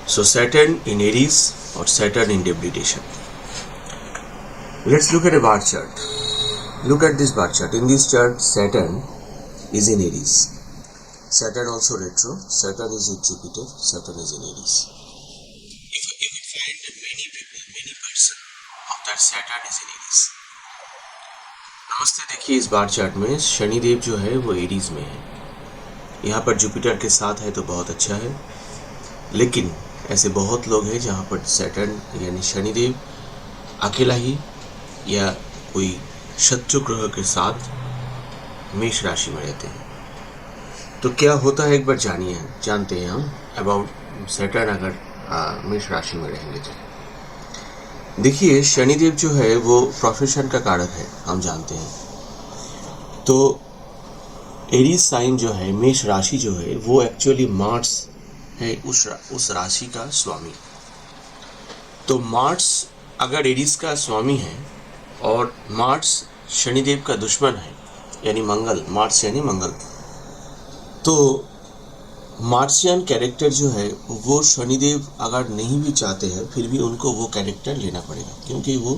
So Saturn in Aries or Saturn in debilitation. Let's look at a bar chart. Look at this bar chart. In this chart, Saturn is in Aries. Saturn also retro. Saturn is in Jupiter. Saturn is in Aries. If we find many people, many person of that Saturn is in Aries. नमस्ते, देखिए इस bar chart में शनिदेव जो है वो Aries में है. यहाँ पर जुपिटर के साथ है तो बहुत अच्छा है, लेकिन ऐसे बहुत लोग हैं जहाँ पर सैटर्न यानी शनिदेव अकेला ही या कोई शत्रु ग्रह के साथ मेष राशि में रहते हैं. तो क्या होता है एक बार जानते हैं हम अबाउट सैटर्न अगर मेष राशि में रहेंगे तो. देखिए शनिदेव जो है वो प्रोफेशन का कारक है, हम जानते हैं. तो एरीज साइन जो है, मेष राशि जो है, वो एक्चुअली मार्स है उस राशि का स्वामी. तो मार्स अगर एरीज का स्वामी है और मार्स शनिदेव का दुश्मन है यानी मंगल, मार्स यानी मंगल, तो मार्सियन कैरेक्टर जो है वो शनिदेव अगर नहीं भी चाहते हैं फिर भी उनको वो कैरेक्टर लेना पड़ेगा, क्योंकि वो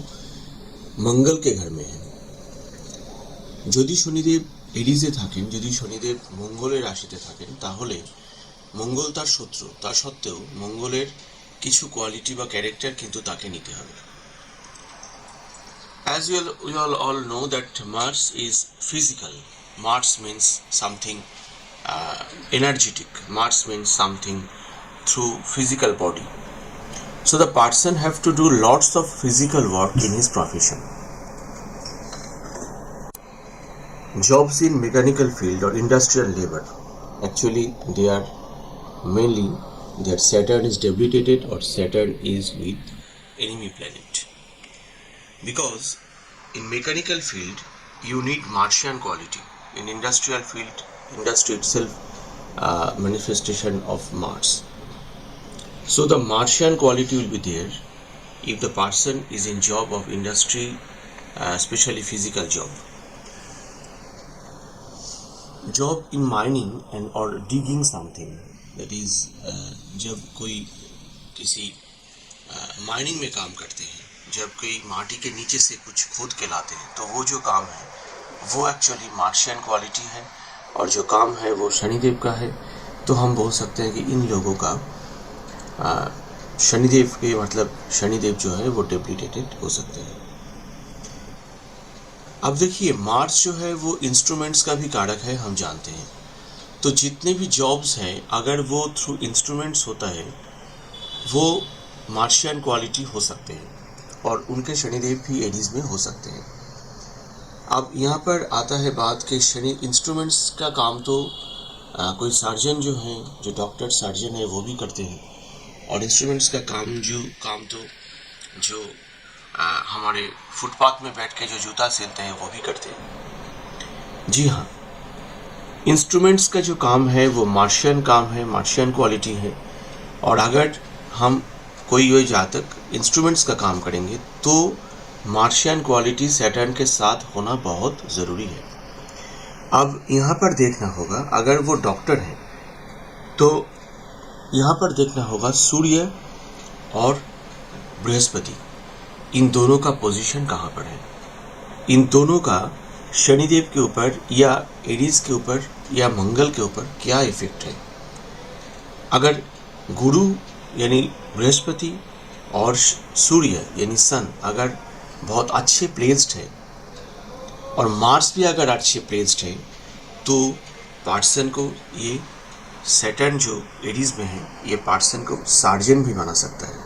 मंगल के घर में है. যদি শনিদেব এরিজে থাকেন, যদি শনিদেব মঙ্গলের রাশিতে থাকেন, তাহলে মঙ্গল তার শত্রু, তা সত্ত্বেও মঙ্গলের কিছু কোয়ালিটি বা ক্যারেক্টার কিন্তু তাকে নিতে হবে. As we all know that Mars is physical. Mars means something energetic. Mars means something through physical body. So the person have to do lots of physical work in his profession. Jobs in mechanical field or industrial labor, actually they are mainly that Saturn is debilitated or Saturn is with enemy planet. Because in mechanical field you need Martian quality. In industrial field, industry itself manifestation of Mars. So the Martian quality will be there if the person is in job of industry, especially physical job. Job in mining and or digging something, that is जब कोई किसी mining में काम करते हैं, जब कोई माटी के नीचे से कुछ खोद के लाते हैं, तो वो जो काम है वो एक्चुअली मार्शियन क्वालिटी है और जो काम है वो शनिदेव का है. तो हम बोल सकते हैं कि इन लोगों का शनिदेव के मतलब शनिदेव जो है वो डेबिलिटेटेड हो सकते हैं. अब देखिए मार्स जो है वो इंस्ट्रूमेंट्स का भी कारक है, हम जानते हैं. तो जितने भी जॉब्स हैं अगर वो थ्रू इंस्ट्रूमेंट्स होता है वो मार्शियन क्वालिटी हो सकते हैं और उनके शनिदेव भी एरीज में हो सकते हैं. अब यहाँ पर आता है बात कि शनि इंस्ट्रूमेंट्स का काम तो कोई सर्जन जो हैं, जो डॉक्टर सर्जन है वो भी करते हैं, और इंस्ट्रूमेंट्स का काम तो जो हमारे फुटपाथ में बैठ के जो जूता सिलते हैं वो भी करते हैं. जी हाँ, इंस्ट्रूमेंट्स का जो काम है वो मार्शियन काम है, मार्शियन क्वालिटी है. और अगर हम कोई जातक इंस्ट्रूमेंट्स का काम करेंगे तो मार्शियन क्वालिटी सैटर्न के साथ होना बहुत ज़रूरी है. अब यहाँ पर देखना होगा, अगर वो डॉक्टर है तो यहाँ पर देखना होगा सूर्य और बृहस्पति, इन दोनों का पोजीशन कहाँ पर है. इन दोनों का शनिदेव के ऊपर या एरीज के ऊपर या मंगल के ऊपर क्या इफेक्ट है. अगर गुरु यानी बृहस्पति और सूर्य यानी सन अगर बहुत अच्छे प्लेस्ड है और मार्स भी अगर अच्छे प्लेस्ड है तो पार्सन को ये सैटर्न जो एरीज में है ये पार्सन को सार्जन भी बना सकता है.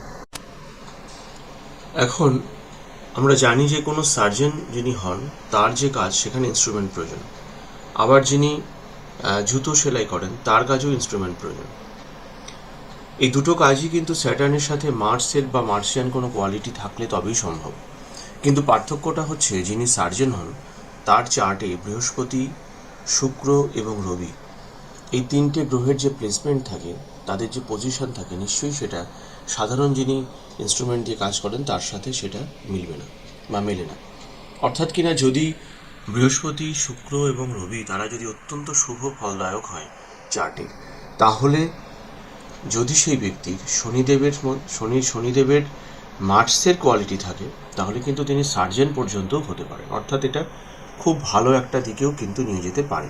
এখন আমরা জানি যে কোনো সার্জন যিনি হন তার যে কাজ সেখানে ইনস্ট্রুমেন্ট প্রয়োজন, আবার যিনি জুতো সেলাই করেন তার কাজেও ইনস্ট্রুমেন্ট প্রয়োজন. এই দুটো কাজই কিন্তু স্যাটার্নের সাথে মার্সের বা মার্সিয়ান কোনো কোয়ালিটি থাকলে তবেই সম্ভব. কিন্তু পার্থক্যটা হচ্ছে যিনি সার্জন হন তার চার্টে বৃহস্পতি, শুক্র এবং রবি এই তিনটে গ্রহের যে প্লেসমেন্ট থাকে, তাদের যে পজিশন থাকে, নিশ্চয়ই সেটা সাধারণ যিনি ইনস্ট্রুমেন্ট দিয়ে কাজ করেন তার সাথে সেটা মিলবে না বা মেলে না. অর্থাৎ কিনা যদি বৃহস্পতি, শুক্র এবং রবি তারা যদি অত্যন্ত শুভ ফলদায়ক হয় চার্টে, তাহলে যদি সেই ব্যক্তির শনিদেবের মার্কসের কোয়ালিটি থাকে তাহলে কিন্তু তিনি সার্জেন্ট পর্যন্তও হতে পারেন, অর্থাৎ এটা খুব ভালো একটা দিকেও কিন্তু নিয়ে যেতে পারে।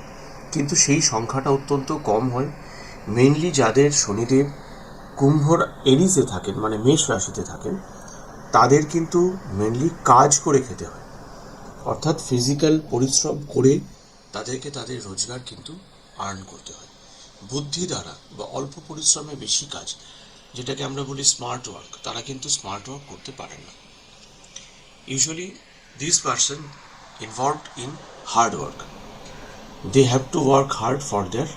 কিন্তু সেই সংখ্যাটা অত্যন্ত কম হয়। মেইনলি যাদের শনিদেব কুম্ভর এরিসে থাকেন, মানে মেষ রাশিতে থাকেন, তাদের কিন্তু মেইনলি কাজ করে খেতে হয়, অর্থাৎ ফিজিক্যাল পরিশ্রম করে তাদেরকে তাদের রোজগার কিন্তু আর্ন করতে হয়। বুদ্ধি দ্বারা বা অল্প পরিশ্রমে বেশি কাজ, যেটাকে আমরা বলি স্মার্ট ওয়ার্ক, তারা কিন্তু স্মার্ট ওয়ার্ক করতে পারেন না। Usually this person involved in hard work, they have to work hard for their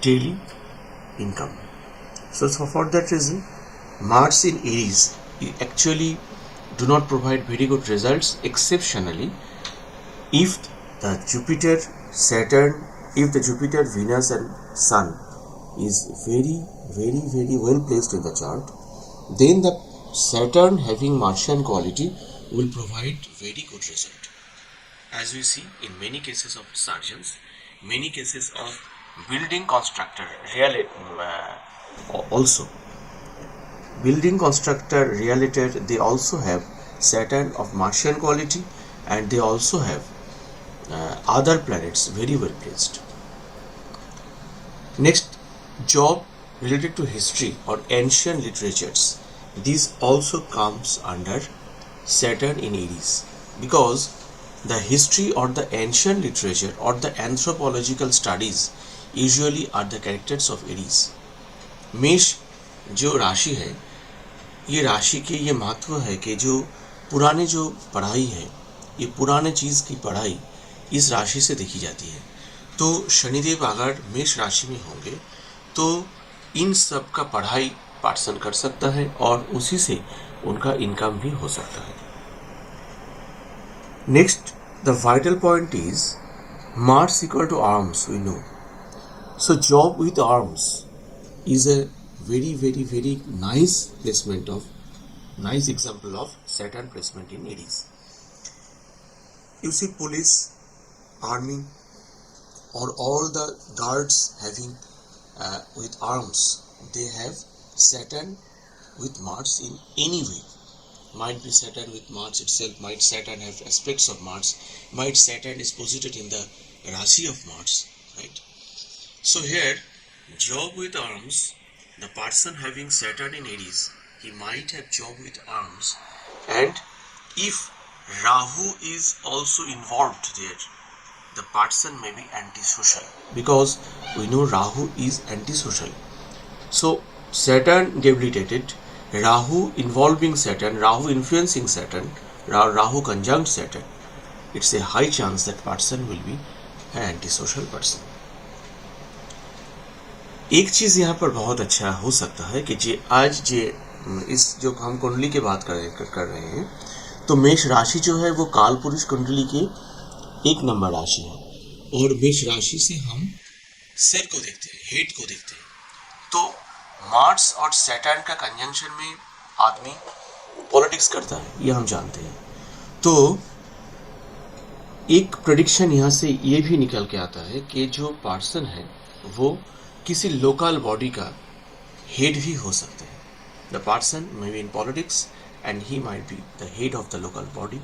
daily income. So for that reason, Mars in Aries actually do not provide very good results, exceptionally if the Jupiter, Saturn, if the Jupiter, Venus and Sun is very well placed in the chart, then the Saturn having Martian quality will provide very good result. As we see in many cases of surgeons, many cases of building constructor, also building constructor, realtor, they also have Saturn of Martian quality, and they also have other planets very well placed. Next, job related to history or ancient literatures, this also comes under Saturn in Aries, because the history or the ancient literature or the anthropological studies usually are the characters of Aries. मेष जो राशि है, ये राशि के ये महत्व है कि जो पुराने जो पढ़ाई है, ये पुराने चीज़ की पढ़ाई इस राशि से देखी जाती है। तो शनिदेव अगर मेष राशि में होंगे तो इन सब का पढ़ाई पार्सन कर सकता है और उसी से उनका इनकम भी हो सकता है। Next, the vital point is Mars equal to arms, we know. So job with arms is a very nice placement of, nice example of Saturn placement in Aries. You see police, army or all the guards having with arms, they have Saturn with Mars in any way. Might be Saturn with Mars itself, might Saturn have aspects of Mars, might Saturn is posited in the Rashi of Mars, right? So here, job with arms, the person having Saturn in Aries, he might have job with arms, and if Rahu is also involved there, the person may be antisocial, because we know Rahu is antisocial. So Saturn debilitated, Rahu involving Saturn, Rahu influencing Saturn, Rahu conjunct Saturn, it's a high chance that person will be an antisocial person. एक चीज़ यहाँ पर बहुत अच्छा हो सकता है कि इस जो हम कुंडली की बात कर रहे हैं, तो मेष राशि जो है वो काल पुरुष कुंडली की 1 नंबर राशि है, और मेष राशि से हम सेल को देखते हैं, हेड को देखते हैं। तो मार्स और सैटर्न का कंजंक्शन में आदमी पॉलिटिक्स करता है, ये हम जानते हैं। तो एक प्रेडिक्शन यहाँ से ये भी निकल के आता है कि जो पर्सन है वो किसी लोकल बॉडी का हेड भी हो सकते हैं। The person may be in politics and he might be the head of the local body,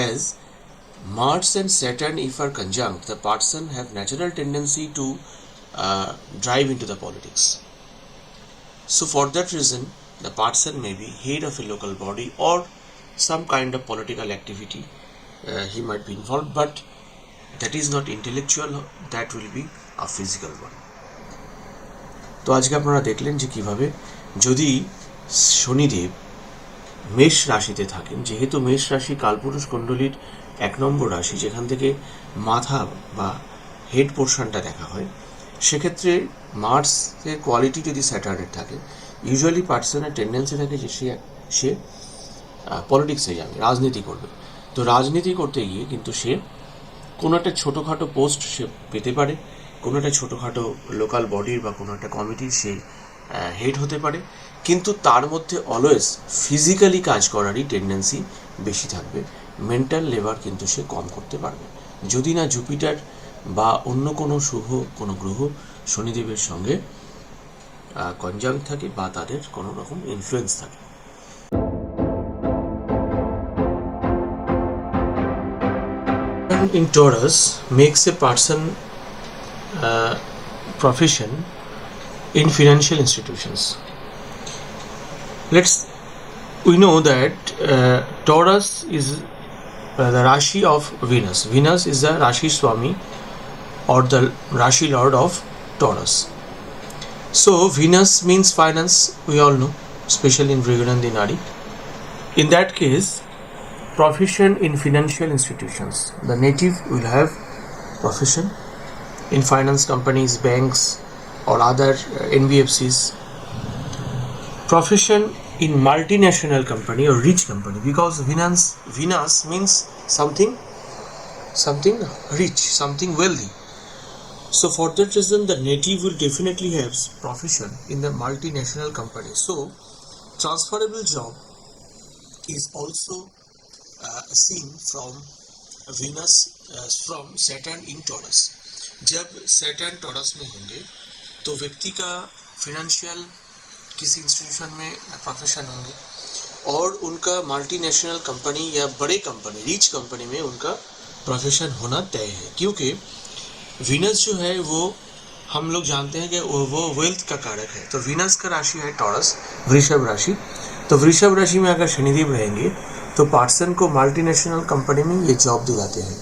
as Mars and Saturn if are conjunct, the person have natural tendency to drive into the politics. So for that reason, the person may be head of a local body or some kind of political activity he might be involved, but that is not intellectual, that will be a physical one. তো আজকে আপনারা দেখলেন যে কিভাবে যদি শনিদেব মেষ রাশিতে থাকেন, যেহেতু মেষ রাশি কালপুরুষ কুণ্ডলীর 1 নম্বর রাশি, যেখান থেকে মাথা বা হেড পোর্শনটা দেখা হয়, সেক্ষেত্রে মার্সের কোয়ালিটি যদি স্যাটার্নের থাকে, ইউজুয়ালি পার্সনের টেন্ডেন্সি থাকে যে সে পলিটিক্সে যাবে, রাজনীতি করবে। তো রাজনীতি করতে গিয়ে কিন্তু সে কোনো একটা ছোটোখাটো পোস্ট সে পেতে পারে, কোনো একটা ছোটোখাটো লোকাল বডির বা কোনো একটা কমিটির সে হেড হতে পারে, কিন্তু তার মধ্যে অলওয়েজ ফিজিক্যালি কাজ করারই টেন্ডেন্সি বেশি থাকবে, মেন্টাল লেবার কিন্তু সে কম করতে পারবে, যদি না জুপিটার বা অন্য কোনো শুভ কোনো গ্রহ শনিদেবের সঙ্গে কনজাংক্ট থাকে বা তাদের কোনো রকম ইনফ্লুয়েন্স থাকে। In Taurus makes a person profession in financial institutions. We know that Taurus is the Rashi of Venus. Venus is the Rashi Swami or the Rashi Lord of Taurus. So Venus means finance, we all know, especially in Vriganandi Nadi. In that case, profession in financial institutions. The native will have profession in finance companies, banks or other NBFCs. Profession in multinational company or rich company, because Venus means something rich, something wealthy. So for that reason the native will definitely have profession in the multinational company. So transferable job is also seen from Venus, from Saturn in Taurus. जब Saturn Taurus में होंगे तो व्यक्ति का financial किसी institution में profession होंगे और उनका मल्टीनेशनल कंपनी या बड़े कंपनी, रिच कंपनी में उनका प्रोफेशन होना तय है। क्योंकि वीनस जो है वो हम लोग जानते हैं कि वो वेल्थ का कारक है। तो वीनस का राशि है टॉरस, वृषभ राशि। तो वृषभ राशि में अगर शनिदेव रहेंगे तो पार्सन को मल्टीनेशनल कंपनी में ये जॉब दिलाते हैं।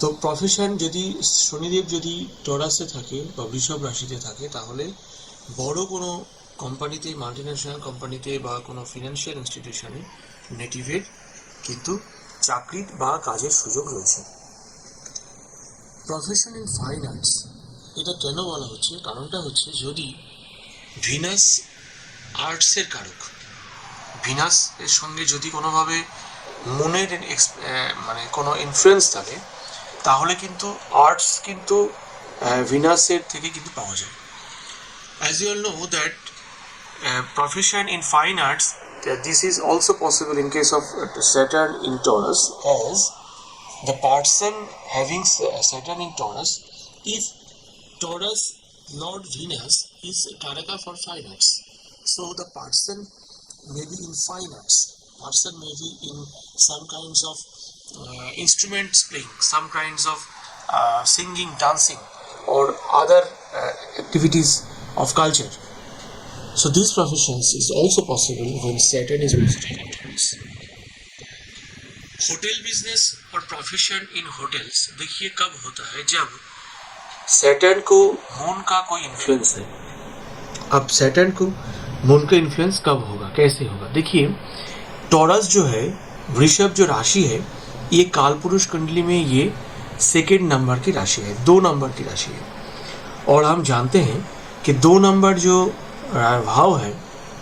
তো প্রফেশন যদি শনিদেব যদি টরাসে থাকে বা বৃষভ রাশিতে থাকে তাহলে বড় কোনো কোম্পানিতে, মাল্টিন্যাশনাল কোম্পানিতে বা কোনো ফিনান্সিয়াল ইনস্টিটিউশনে নেটিভের কিন্তু চাকরি বা কাজের সুযোগ রয়েছে। প্রফেশন ইন ফাইন আর্টস এটা কেন বলা হচ্ছে? কারণটা হচ্ছে যদি ভিনাস আর্টসের কারক, ভিনাস এর সঙ্গে যদি কোনোভাবে মনের মানে কোনো ইনফ্লুয়েন্স থাকে তাহলে কিন্তু আর্টস কিন্তু ভিনাসের থেকে কিন্তু পাওয়া যায়। As you all know that profession in fine arts, this is also possible in case of Saturn in Taurus, as the person having Saturn in Taurus, if Taurus Lord Venus is Karaka for fine arts, so the person may be in fine arts, person may be in some kinds of instruments playing, some kinds of singing, dancing or other activities of culture. So these professions is also possible when Saturn is visiting in Taurus. Hotel business और profession in hotels देखिए कब होता है? जब Saturn को moon का कोई influence है। अब सैटर्न को मून का इन्फ्लुएंस कब होगा, कैसे होगा? देखिए टॉरस जो है, वृषभ जो राशि है, ये कालपुरुष कुंडली में ये सेकेंड नंबर की राशि है, 2 नंबर की राशि है। और हम जानते हैं कि 2 नंबर जो भाव है,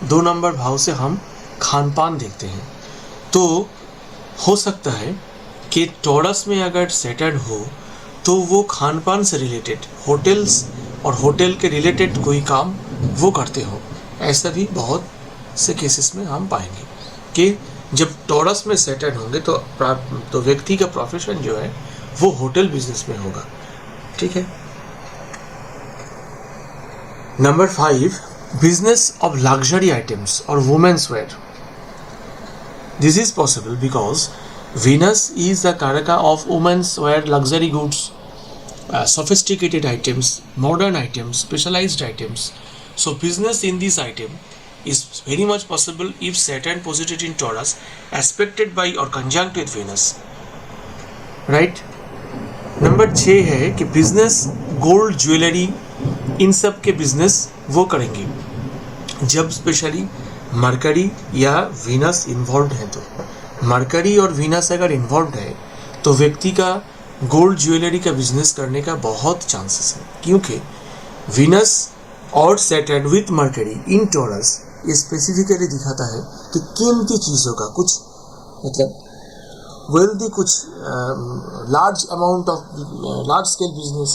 2 नंबर भाव से हम खान पान देखते हैं। तो हो सकता है कि टॉरस में अगर सैटर्न हो तो वो खान पान से रिलेटेड, होटल्स और होटल के रिलेटेड कोई काम वो करते हो। ऐसा भी बहुत से केसेस में हम पाएंगे कि जब टॉरस में सैटर्न होंगे तो व्यक्ति का प्रोफेशन जो है वो होटल बिजनेस में होगा। ठीक है। Number 5, business of luxury items और women's wear. This is possible because Venus is the Karaka of women's wear, luxury goods, sophisticated items, modern items, specialized items. So business in this item is very much possible if Saturn posited in Taurus, aspected by or conjunct with Venus. Right? Number 6 है कि business gold jewellery इन सब के business वो करेंगे जब specially mercury या Venus involve है। तो मरकरी और वीनस अगर इन्वॉल्व है तो व्यक्ति का गोल्ड ज्वेलरी का बिजनेस करने का बहुत चांसेस है, क्योंकि वीनस और Saturn with mercury in taurus ये स्पेसिफिकली दिखाता है कि कीमती चीज़ों का कुछ मतलब वेल्दी, कुछ large amount of large scale business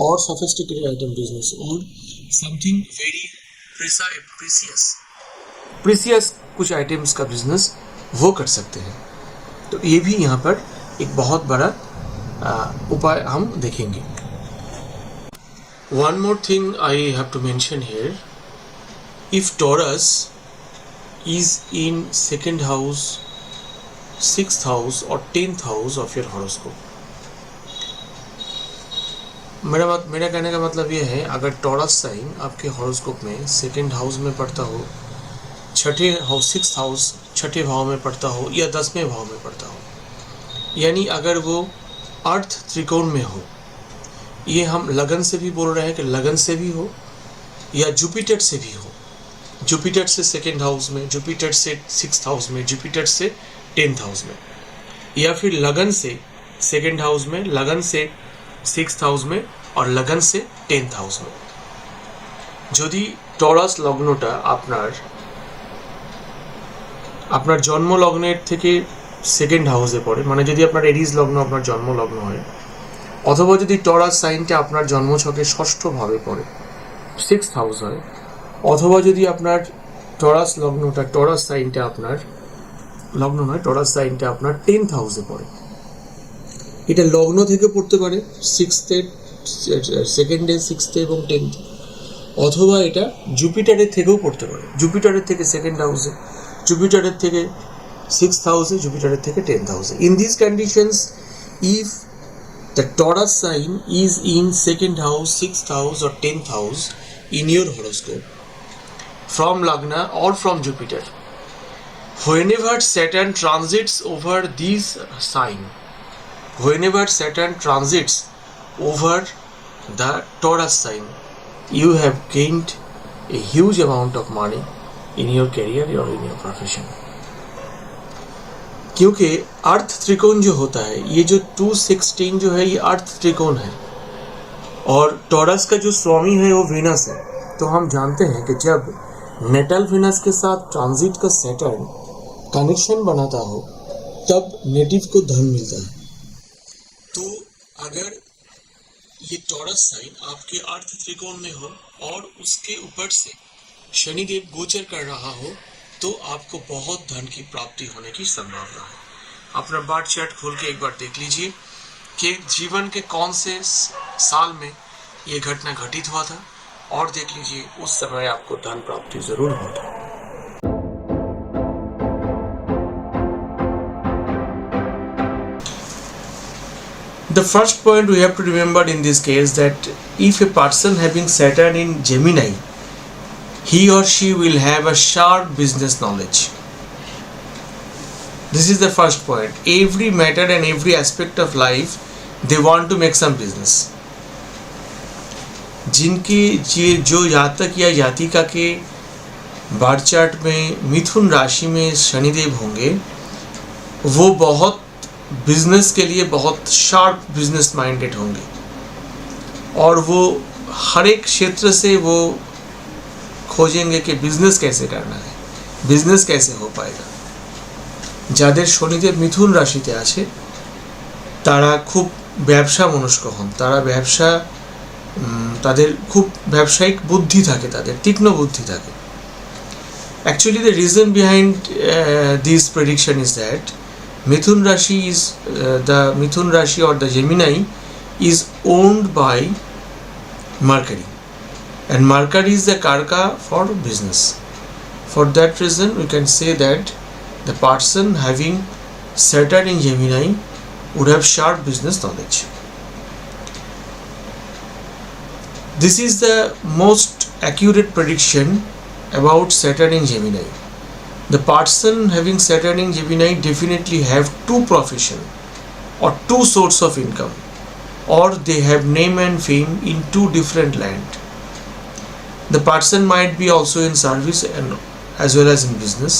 और सोफिस्टिकेटेड आइटम बिजनेस और समथिंग वेरी प्रीसियस कुछ आइटम्स का बिजनेस वो कर सकते हैं। तो ये भी यहाँ पर एक बहुत बड़ा उपाय हम देखेंगे। One more thing I have to mention here. If Taurus is in second house, sixth house or 10th house of your horoscope, मेरा कहने का मतलब ये है, अगर टॉरस साइन आपके हॉरोस्कोप में सेकंड हाउस में पड़ता हो, छठे हाउस सिक्स्थ हाउस छठे भाव में पड़ता हो या 10वें भाव में पड़ता हो, यानी अगर वो अर्थ त्रिकोण में हो, ये हम लगन से भी बोल रहे हैं कि लगन से भी हो या जुपिटर से भी हो, जुपिटर से सेकंड हाउस में, जुपिटर से सिक्स्थ हाउस में, जुपिटर से 10th हाउस में, या फिर लगन से सेकंड हाउस में, लगन से सिक्स्थ हाउस में और लगन से 10th हाउस में। যদি টরাস লগ্নটা আপনার জন্ম লগ্নের থেকে সেকেন্ড হাউসে পড়ে, মানে যদি আপনার এরিজ লগ্ন আপনার জন্ম লগ্ন হয়, অথবা যদি টরাস সাইনটা আপনার জন্মছকে ষষ্ঠ ভাবে পড়ে, সিক্সথ হাউস হয়, অথবা যদি আপনার টরাস লগ্নটা টরাস সাইনটা আপনার লগ্ন নয়, টরাস সাইনটা আপনার 10th হাউসে পড়ে। এটা লগ্ন থেকে পড়তে পারে, সিক্সথে, সেকেন্ডে, সিক্সথে এবং 10th, অথবা এটা জুপিটারের থেকেও পড়তে পারে, জুপিটারের থেকে সেকেন্ড হাউসে, জুপিটারের থেকে সিক্সথ হাউসে, জুপিটারের থেকে 10th হাউসে। In this conditions, if the Taurus sign is in second house, sixth house or 10th house in your horoscope from Lagna or from Jupiter, whenever Saturn transits over this sign, whenever Saturn transits over the Taurus sign, you have gained a huge amount of money in your career or in your profession. क्योंकि अर्थ त्रिकोण जो होता है, ये जो 216 जो है, ये अर्थ त्रिकोण है और टॉरस का जो स्वामी है वो वीनस है। तो हम जानते हैं कि जब नेटल वीनस के साथ ट्रांजिट का सैटर्न कनेक्शन बनाता हो तब नेटिव को धन मिलता है। तो अगर ये टॉरस साइन आपके अर्थ त्रिकोण में हो और उसके ऊपर से शनिदेव गोचर कर रहा हो, तो आपको बहुत धन की प्राप्ति होने की संभावना है। अपना बार्थ चार्ट खोल के एक बार देख लीजिए कि जीवन के कौन से साल में ये घटना घटित हुआ था और देख लीजिए उस समय आपको धन प्राप्ति जरूर होगी। The first point we have to remember in this case that if a person having Saturn in Gemini, he or she will have a sharp business knowledge. This is the first point. Every matter and every aspect of life, they want to make some business. जिनकी जो जातक या जातिका के birth chart में मिथुन राशि में शनिदेव होंगे, वो बहुत बिजनेस के लिए बहुत शार्प बिजनेस माइंडेड होंगे और वो हर एक क्षेत्र से वो खोजेंगे कि बिजनेस कैसे करना है, बिजनेस कैसे हो पाएगा। যাদের শনিদেব মিথুন রাশিতে আছে তারা খুব ব্যবসা মনস্ক হন, তারা তাদের খুব ব্যবসায়িক বুদ্ধি থাকে, তাদের তীক্ষ্ণ বুদ্ধি থাকে। Actually the reason behind this prediction is that Mithun Rashi is the Mithun Rashi or the Gemini is owned by Mercury, and Mercury is the Karka for business. For that reason we can say that the person having Saturn in Gemini would have sharp business knowledge. This is the most accurate prediction about Saturn in Gemini. The person having Saturn in Gemini definitely have two profession or two source of income, or they have name and fame in two different land. The person might be also in service and as well as in business.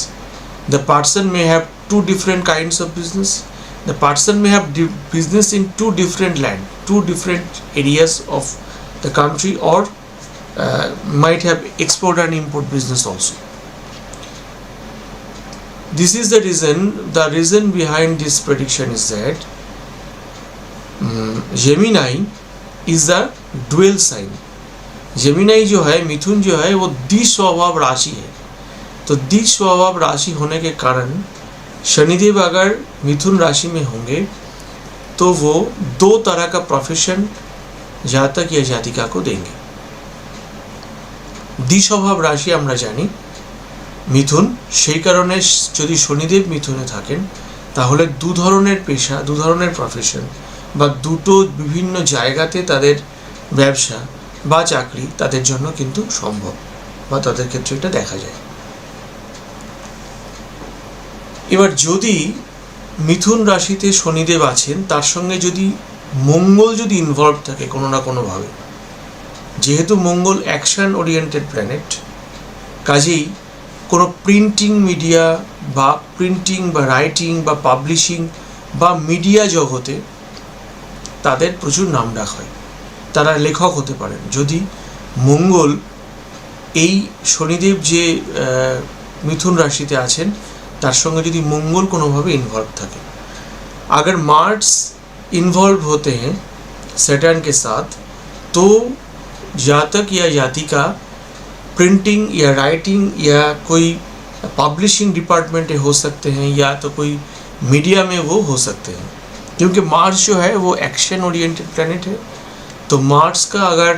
The person may have two different kinds of business. The person may have business in two different land, two different areas of the country, or might have export and import business also. This is the reason behind this prediction is that Gemini is a dual sign. Gemini जो है, मिथुन जो है, वो द्विस्वभाव राशि है। तो द्विस्वभाव राशि होने के कारण शनिदेव अगर मिथुन राशि में होंगे तो वो दो तरह का प्रोफेशन जातक या जातिका को देंगे। দ্বিস্বভাব রাশি আমরা জানি মিথুন, সেই কারণে যদি শনিদেব মিথুনে থাকেন তাহলে দু ধরনের পেশা, দু ধরনের প্রফেশন বা দুটো বিভিন্ন জায়গাতে তাদের ব্যবসা বা চাকরি তাদের জন্য কিন্তু সম্ভব, বা তাদের ক্ষেত্রে এটা দেখা যায়। এবার যদি মিথুন রাশিতে শনিদেব আছেন, তার সঙ্গে যদি মঙ্গল যদি ইনভলভ থাকে কোনো না কোনোভাবে, যেহেতু মঙ্গল অ্যাকশন ওরিয়েন্টেড প্ল্যানেট, কাজেই কোনো প্রিন্টিং মিডিয়া বা প্রিন্টিং বা রাইটিং বা পাবলিশিং বা মিডিয়া জগতে তাদের প্রচুর নামডাক হয়, তারা লেখক হতে পারেন যদি মঙ্গল, এই শনিদেব যে মিথুন রাশিতে আছেন তার সঙ্গে যদি मंगल कोनोभावे इन्वॉल्व থাকে। अगर मार्स इन्वॉल्व होते हैं सैटर्न के साथ तो जातक या जातिका प्रिंटिंग या राइटिंग या कोई पब्लिशिंग डिपार्टमेंट हो सकते हैं या तो कोई मीडिया में वो हो सकते हैं, क्योंकि मार्स जो है वो एक्शन ओरिएंटेड प्लैनेट है। तो मार्स का अगर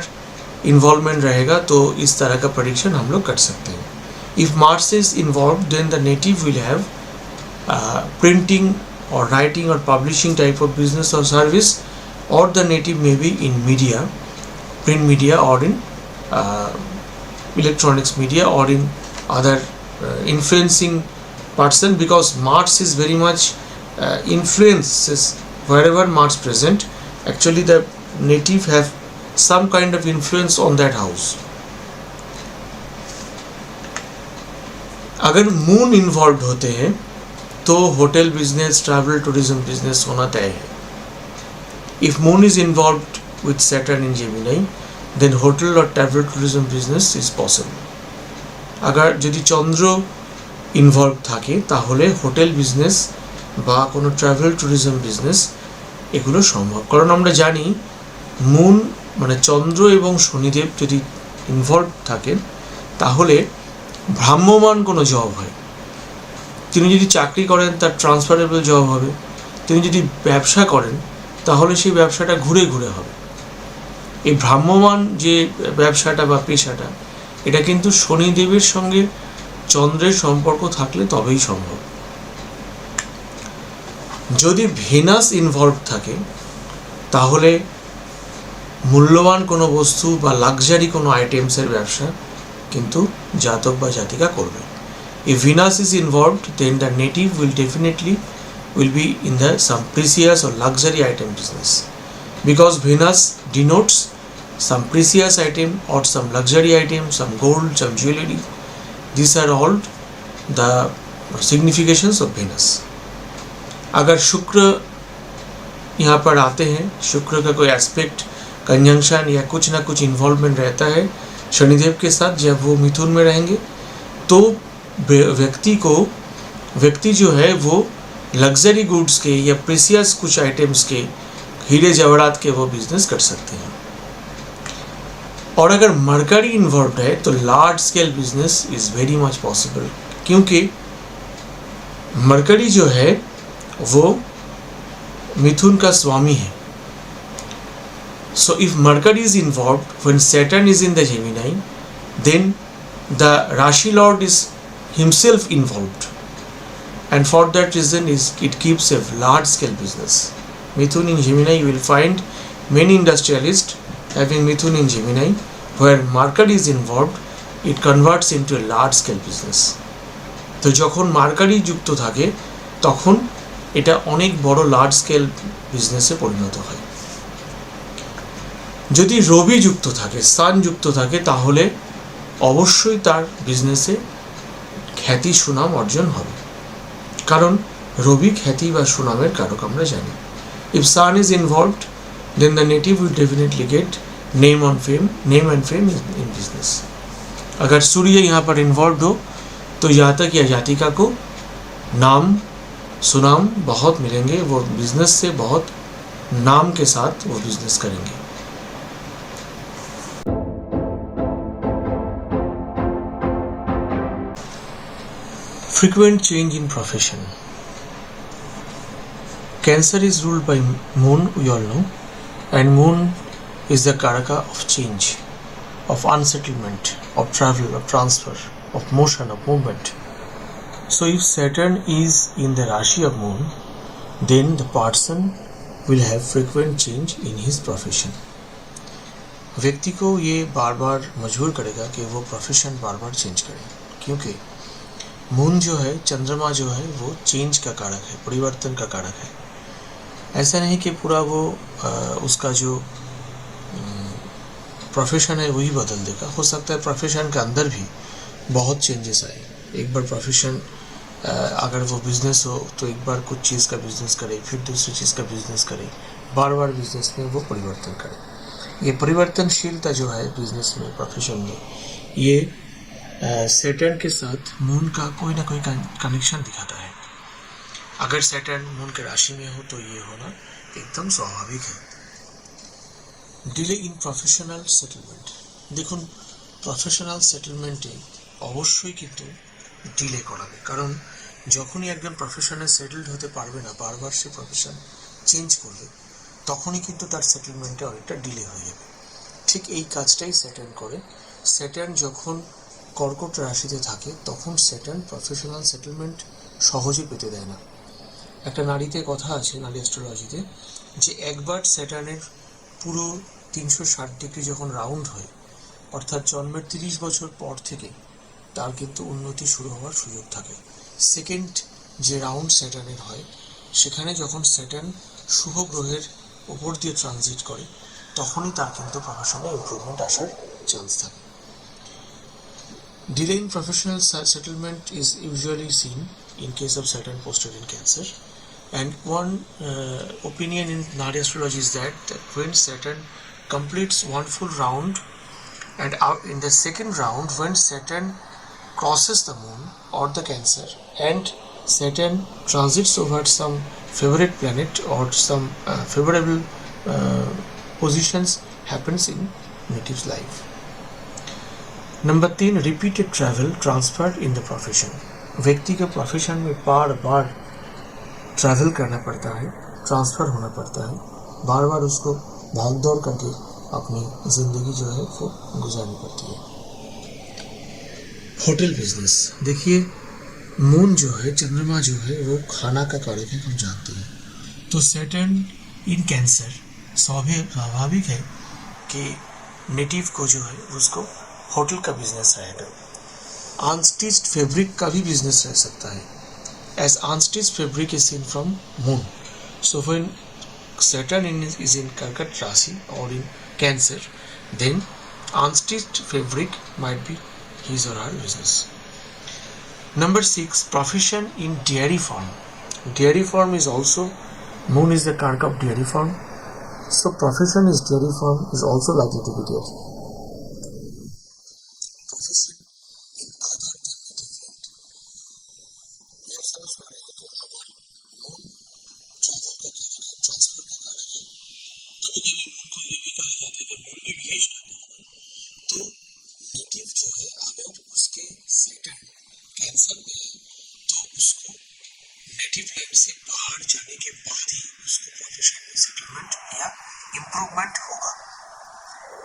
इन्वॉल्वमेंट रहेगा तो इस तरह का प्रेडिक्शन हम लोग कर सकते हैं। If Mars is involved, then the native will have printing or writing or publishing type of business or service, or the native may be in media, print media, or in electronics media, or in other influencing person, because Mars is very much influences wherever Mars present. Actually the native have some kind of influence on that house. अगर moon involve होते हैं तो hotel business, travel, tourism business होना तय है। If moon is involved with Saturn in Gemini, then hotel और travel tourism business is possible. अगर यदि चंद्र इन्वॉल्व থাকে তাহলে হোটেল বিজনেস বা কোনো ট্রাভেল ট্যুরিজম বিজনেস এগুলো সম্ভব, কারণ আমরা জানি মুন মানে চন্দ্র এবং শনিদেব যদি ইনভলভ থাকেন তাহলে ভ্রাম্যমান কোনো জব হয়। তিনি যদি চাকরি করেন তার ট্রান্সফারেবল জব হবে, তিনি যদি ব্যবসা করেন তাহলে সেই ব্যবসাটা ঘুরে ঘুরে হবে। এই ভ্রাম্যমান যে ব্যবসাটা বা পেশাটা, এটা কিন্তু শনিদেবের সঙ্গে চন্দ্রের সম্পর্ক থাকলে তবেই সম্ভব। যদি ভেনাস ইনভলভ থাকে তাহলে মূল্যবান কোনো বস্তু বা লাক্সারি কোনো আইটেমসের ব্যবসা কিন্তু জাতক বা জাতিকা করবে। If Venus is involved, then the native will definitely will be in the some precious or luxury item business, because Venus denotes some precious item or some luxury item, some gold, some jewelry. These are all the significations of Venus. अगर शुक्र यहाँ पर आते हैं, शुक्र का कोई aspect, conjunction या कुछ ना कुछ इन्वॉल्वमेंट रहता है शनिदेव के साथ, जब वो मिथुन में रहेंगे तो व्यक्ति जो है वो लग्जरी गुड्स के या प्रीसियस कुछ आइटम्स के, हीरे जवाहरात के वो बिजनेस कर सकते हैं। और अगर मरकरी इन्वॉल्व है तो large scale business is very much possible, क्योंकि मरकरी जो है वो मिथुन का स्वामी है। So if Mercury is involved when Saturn is in the Gemini, then the Rashi Lord is himself involved, and for that reason it keeps a large scale business. Mithun in Gemini, you will find many industrialists having Mithun in Gemini, where Mercury is involved, it converts into a large scale business. তো যখন mercury যুক্ত থাকে তখন এটা অনেক বড় large scale বিজনেসে পরিণত হয়। যদি রবি যুক্ত থাকে, সান যুক্ত থাকে, তাহলে অবশ্যই তার বিজনেসে খ্যাতি সুনাম অর্জন হবে, কারণ রবি খ্যাতি বা সুনামের কারক আমরা জানি। If sun is involved, then the native will definitely get name and fame in business. अगर सूर्य यहाँ पर इन्वॉल्व हो तो जातक या जातिका को नाम सुनाम बहुत मिलेंगे, वो बिजनेस से बहुत नाम के साथ वो बिजनेस करेंगे। Frequent change in profession. Cancer is ruled by moon, we all know, and moon is the karaka of change of unsettlement, of travel, of transfer, of motion, of movement. So if Saturn is in the Rashi of Moon, then the person will have frequent change in his profession. व्यक्ति को ये बार बार मजबूर करेगा कि वो profession बार बार change करे, क्योंकि moon जो है, चंद्रमा जो है, वो चेंज का कारक है, परिवर्तन का कारक है. ऐसा नहीं कि पूरा वो उसका जो प्रोफेशन है वही बदल देगा. हो सकता है प्रोफेशन के अंदर भी बहुत चेंजेस आए. एक बार प्रोफेशन अगर वो बिजनेस हो तो एक बार कुछ चीज़ का बिजनेस करे, फिर दूसरी चीज़ का बिजनेस करे, बार बार बिजनेस में वो परिवर्तन करे. ये परिवर्तनशीलता जो है बिजनेस में, प्रोफेशन में, ये सैटर्न के साथ मून का कोई ना कोई कनेक्शन दिखाता है. अगर सैटर्न मून के राशि में हो तो ये होना एकदम स्वाभाविक है. Delay in professional settlement. দেখুন প্রফেশনাল সেটেলমেন্টে অবশ্যই কিন্তু ডিলে করাবে, কারণ যখনই একজন প্রফেশনে সেটেলড হতে পারবে না, বারবার সে প্রফেশন চেঞ্জ করবে, তখনই কিন্তু তার সেটেলমেন্টে অনেকটা ডিলে হয়ে যাবে. ঠিক এই কাজটাই স্যাটার্ন করে. স্যাটার্ন যখন কর্কট রাশিতে থাকে তখন স্যাটার্ন প্রফেশনাল সেটেলমেন্ট সহজে পেতে দেয় না. একটা নারীতে কথা আছে, নারী অ্যাস্ট্রোলজিতে, যে একবার স্যাটার্নের পুরো 360 ডিগ্রি যখন রাউন্ড হয়, অর্থাৎ জন্মের 30 বছর পর থেকে তার কিন্তু উন্নতি শুরু হওয়ার সুযোগ থাকে. সেকেন্ড যে রাউন্ড স্যাটার্নের হয়, সেখানে যখন স্যাটার্ন শুভ গ্রহের উপর দিয়ে ট্রানজিট করে, তখনই তার কিন্তু প্রফেশনে ইমপ্রুভমেন্ট আসার চান্স থাকে. Delay in professional settlement is usually seen in case of Saturn posted in Cancer, and one opinion in Nadi astrology is that when Saturn completes one full round, and in the second round when Saturn crosses the Moon or the Cancer and Saturn transits over some favorite planet or some favorable positions happens in native's life. Number 3, repeated travel transfer in the profession. व्यक्ति के profession में बार बार travel करना पड़ता है, transfer होना पड़ता है, बार बार उसको भाग दौड़ करके अपनी ज़िंदगी जो है वो गुजारनी पड़ती है. Hotel business. देखिए मून जो है, चंद्रमा जो है, वो खाना का कारक है, हम जानते हैं. तो सैटर्न इन कैंसर स्वाभाविक है कि नेटिव को जो है उसको होटल का बिजनेस रहेगा. अनस्टिच्ड फैब्रिक का भी बिजनेस रह सकता है, as unstitched fabric is seen from moon. So when Saturn is in कर्कट राशि और in Cancer, then unstitched fabric might be his और her business. Number 6, profession in dairy farm. Dairy farm is also, moon is the कारक of dairy farm, so profession is dairy farm is also likely to be there.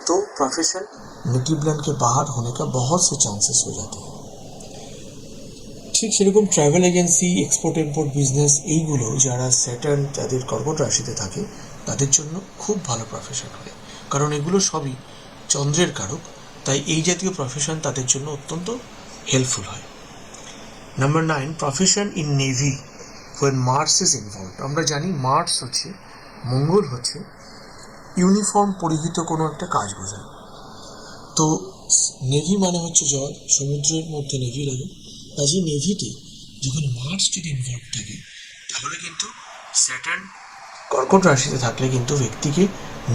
तो profession native land के बाहर होने का बहुत से chances हो जाते हैं. ঠিক সেরকম travel agency, export import business, এইগুলো যারা স্যাটার্ন তাদের কর্কট রাশিতে থাকে তাদের জন্য খুব ভালো প্রফেশন হবে, কারণ এগুলো সবই চন্দ্রের কারক. তাই এই জাতীয় প্রফেশন তাদের জন্য অত্যন্ত হেল্পফুল হয়. Number 9, profession in navy when Mars is involved. আমরা জানি মার্স হচ্ছে, মঙ্গল হচ্ছে ইউনিফর্ম পরিহিত কোনো একটা কাজ বোঝায়. তো নেভি মানে হচ্ছে জল, সমুদ্রের মধ্যে নেভি লাগে. কাজে নেভিতে যখন মার্স যদি ইনভলভ থাকে, তাহলে কিন্তু স্যাটার্ন কর্কট রাশিতে থাকলে কিন্তু ব্যক্তিকে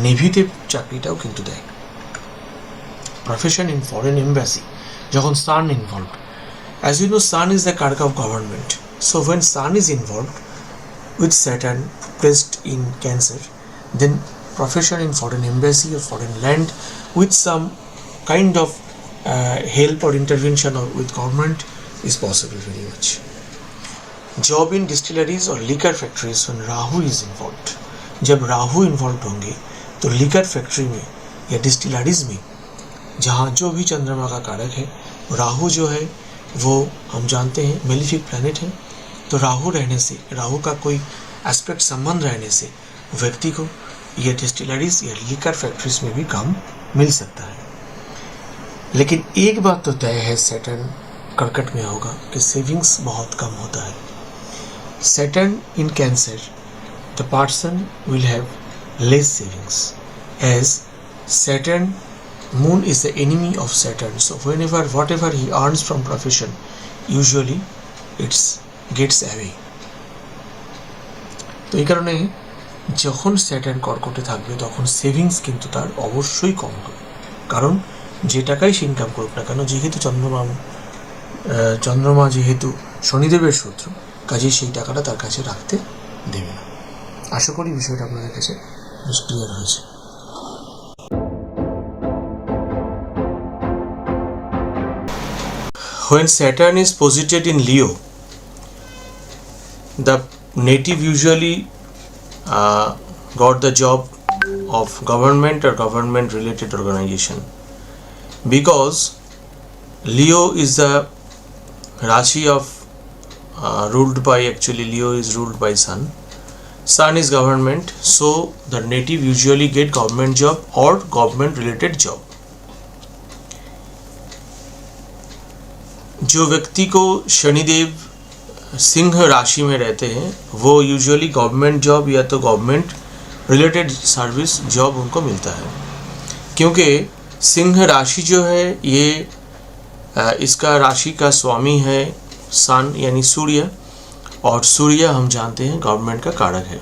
নেভিতে চাকরিটাও কিন্তু দেয়. প্রফেশন ইন ফরেন এম্বাসি, যখন sun involved. As you know, sun is the কারক of government. So when sun is involved with Saturn placed in Cancer, then profession in foreign embassy or foreign land with some kind of help or intervention or with government is possible very much. Job in distilleries or liquor factories when Rahu is involved. जब Rahu involve होंगे तो liquor factory में या distilleries में जहाँ जो भी चंद्रमा का कारक है, राहु जो है वो हम जानते हैं मेलिफिक प्लैनेट है, तो राहु रहने से, राहु का कोई एस्पेक्ट संबंध रहने से व्यक्ति को ये डिस्टिलरीज या लीकर फैक्ट्रीज में भी काम मिल सकता है। लेकिन एक बात तो तय है, सैटर्न कर्कट में होगा कि सेविंग्स बहुत कम होता है। Saturn in Cancer, the person will have less savings as Saturn, Moon is the enemy of Saturn. So whatever he earns from profession, usually it gets away. তো এই কারণে যখন স্যাটার্ন কর্কটে থাকবে তখন সেভিংস কিন্তু তার অবশ্যই কম হবে, কারণ যে টাকাই সে ইনকাম করুক না কেন, যেহেতু চন্দ্রমা যেহেতু শনিদেবের শত্রু, কাজেই সেই টাকাটা তার কাছে রাখতে দেবে না। আশা করি বিষয়টা আপনাদের কাছে ক্লিয়ার হয়েছে। When Saturn is posited in Leo, the native usually got the job of government or government related organization, because Leo is the Rashi of ruled by, actually Leo is ruled by Sun. Sun is government, so the native usually get government job or government related job. जो व्यक्ति को शनिदेव सिंह राशि में रहते हैं वो usually government job या तो गवर्नमेंट रिलेटेड सर्विस जॉब उनको मिलता है, क्योंकि सिंह राशि जो है ये इसका राशि का स्वामी है सन यानी सूर्य, और सूर्य हम जानते हैं गवर्नमेंट का कारक है।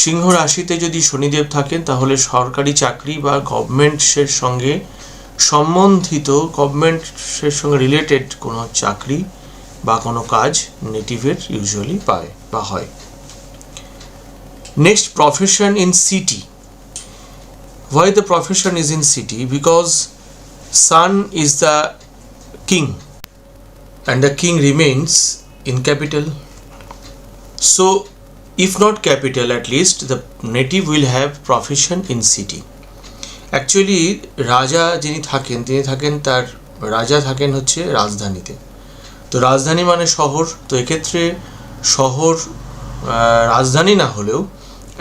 সিংহ রাশিতে যদি শনিদেব থাকেন তাহলে সরকারি চাকরি বা গভর্নমেন্টের সঙ্গে সম্বন্ধিত, গভর্নমেন্টের সঙ্গে রিলেটেড কোনো চাকরি বা কোনো কাজ নেটিভের ইউজুয়ালি পায় বা হয়। Next, profession in city. Why the profession is in city? Because Sun is the king and the king remains in capital. So if not capital, at least the native will have profession in city. Actually রাজা যিনি থাকেন তিনি থাকেন, তার রাজা থাকেন হচ্ছে রাজধানীতে, তো রাজধানী মানে শহর, তো এক্ষেত্রে শহর রাজধানী না হলেও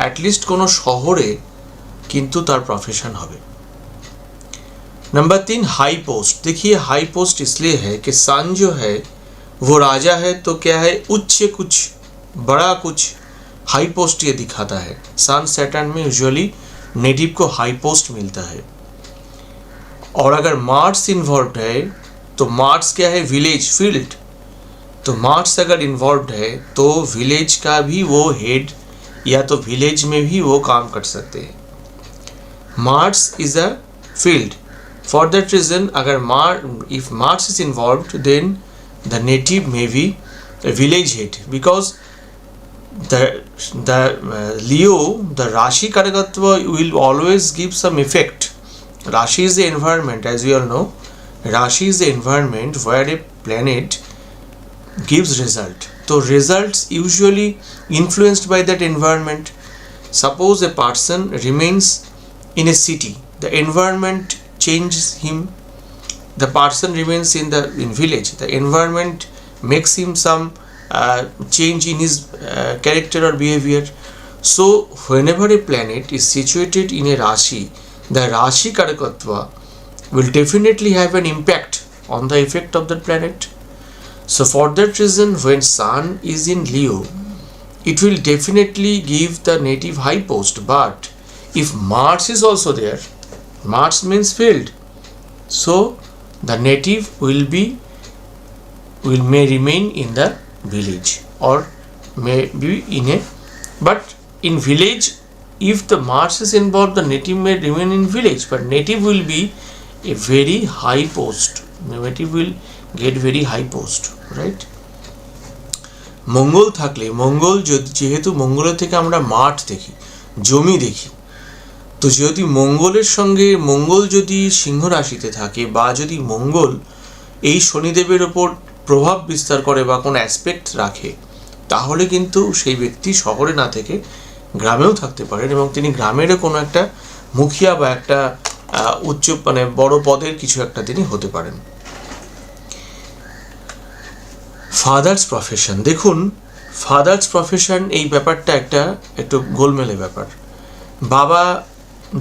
অ্যাটলিস্ট কোনো শহরে কিন্তু তার প্রফেশন হবে। Number 3, high post. देखिए हाई पोस्ट इसलिए है कि सन जो है वो राजा है, तो क्या है उच्च कुछ, बड़ा कुछ, हाई पोस्ट ये दिखाता है। सन सैटर्न में यूजुअली नेटिव को हाई पोस्ट मिलता है। और अगर मार्स इन्वॉल्व है तो मार्स क्या है विलेज, फील्ड, तो मार्स अगर इन्वॉल्व है तो विलेज का भी वो हेड या तो विलेज में भी वो काम कर सकते हैं। Mars is a field, for that reason अगर if Mars is involved then the native may be a village head, because the Leo, the Rashi Karakatva will always give some effect. Rashi is the environment, as we all know. Rashi is the environment where a planet gives result. So results usually influenced by that environment. Suppose a person remains in a city, the environment changes him. The person remains in village, the environment makes him some change in his character or behavior. So whenever a planet is situated in a Rashi, the Rashi Karakatva will definitely have an impact on the effect of that planet. So for that reason, when Sun is in Leo, it will definitely give the native high post. But if Mars is also there, Mars means field, so the native may remain in the village or may be in a, but in village if the Mars is involved the native may remain in village, but native will be a very high post, native will get very high post, right? মঙ্গল থাকলে, মঙ্গল যেহেতু মঙ্গলের থেকে আমরা মাঠ দেখি, জমি দেখি, তো যদি মঙ্গলের সঙ্গে মঙ্গল যদি সিংহ রাশিতে থাকে বা যদি মঙ্গল এই শনিদেবের ওপর প্রভাব বিস্তার করে বা কোনো অ্যাসপেক্ট রাখে, তাহলে কিন্তু সেই ব্যক্তি শহরে না থেকে গ্রামেও থাকতে পারেন এবং তিনি গ্রামেরও কোনো একটা মুখিয়া বা একটা উচ্চ মানে বড় পদের কিছু একটা তিনি হতে পারেন। ফাদার্স প্রফেশন, দেখুন ফাদার্স প্রফেশন এই ব্যাপারটা একটু গোলমেলে ব্যাপার। বাবা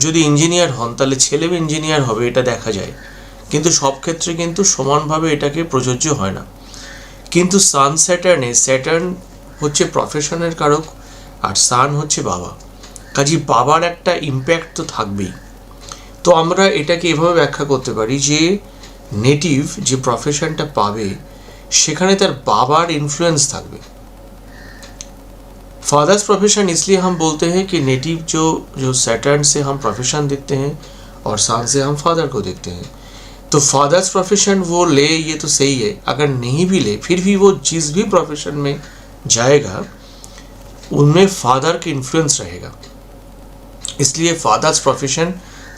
যদি ইঞ্জিনিয়ার হন তাহলে ছেলেও ইঞ্জিনিয়ার হবে, এটা দেখা যায়, কিন্তু সব ক্ষেত্রে কিন্তু সমানভাবে এটাকে প্রযোজ্য হয় না। কিন্তু সান স্যাটার্নে, স্যাটার্ন হচ্ছে প্রফেশনের কারক আর সান হচ্ছে বাবা, কাজে বাবার একটা ইম্প্যাক্ট তো থাকবেই। তো আমরা এটাকে এভাবে ব্যাখ্যা করতে পারি যে নেটিভ যে প্রফেশনটা পাবে সেখানে তার বাবার इन्फ्लुएंस থাকবে। फादर्स प्रोफेशन इसलिए हम बोलते हैं कि नेटिव जो सैटर्न से हम प्रोफेशन देखते हैं और सन से हम फादर को देखते हैं। तो फादर्स प्रोफेशन वो ले ये तो सही है, अगर नहीं भी ले फिर भी वो जिस भी प्रोफेशन में जाएगा उनमें फादर के इन्फ्लुएंस रहेगा, इसलिए फादर्स प्रोफेशन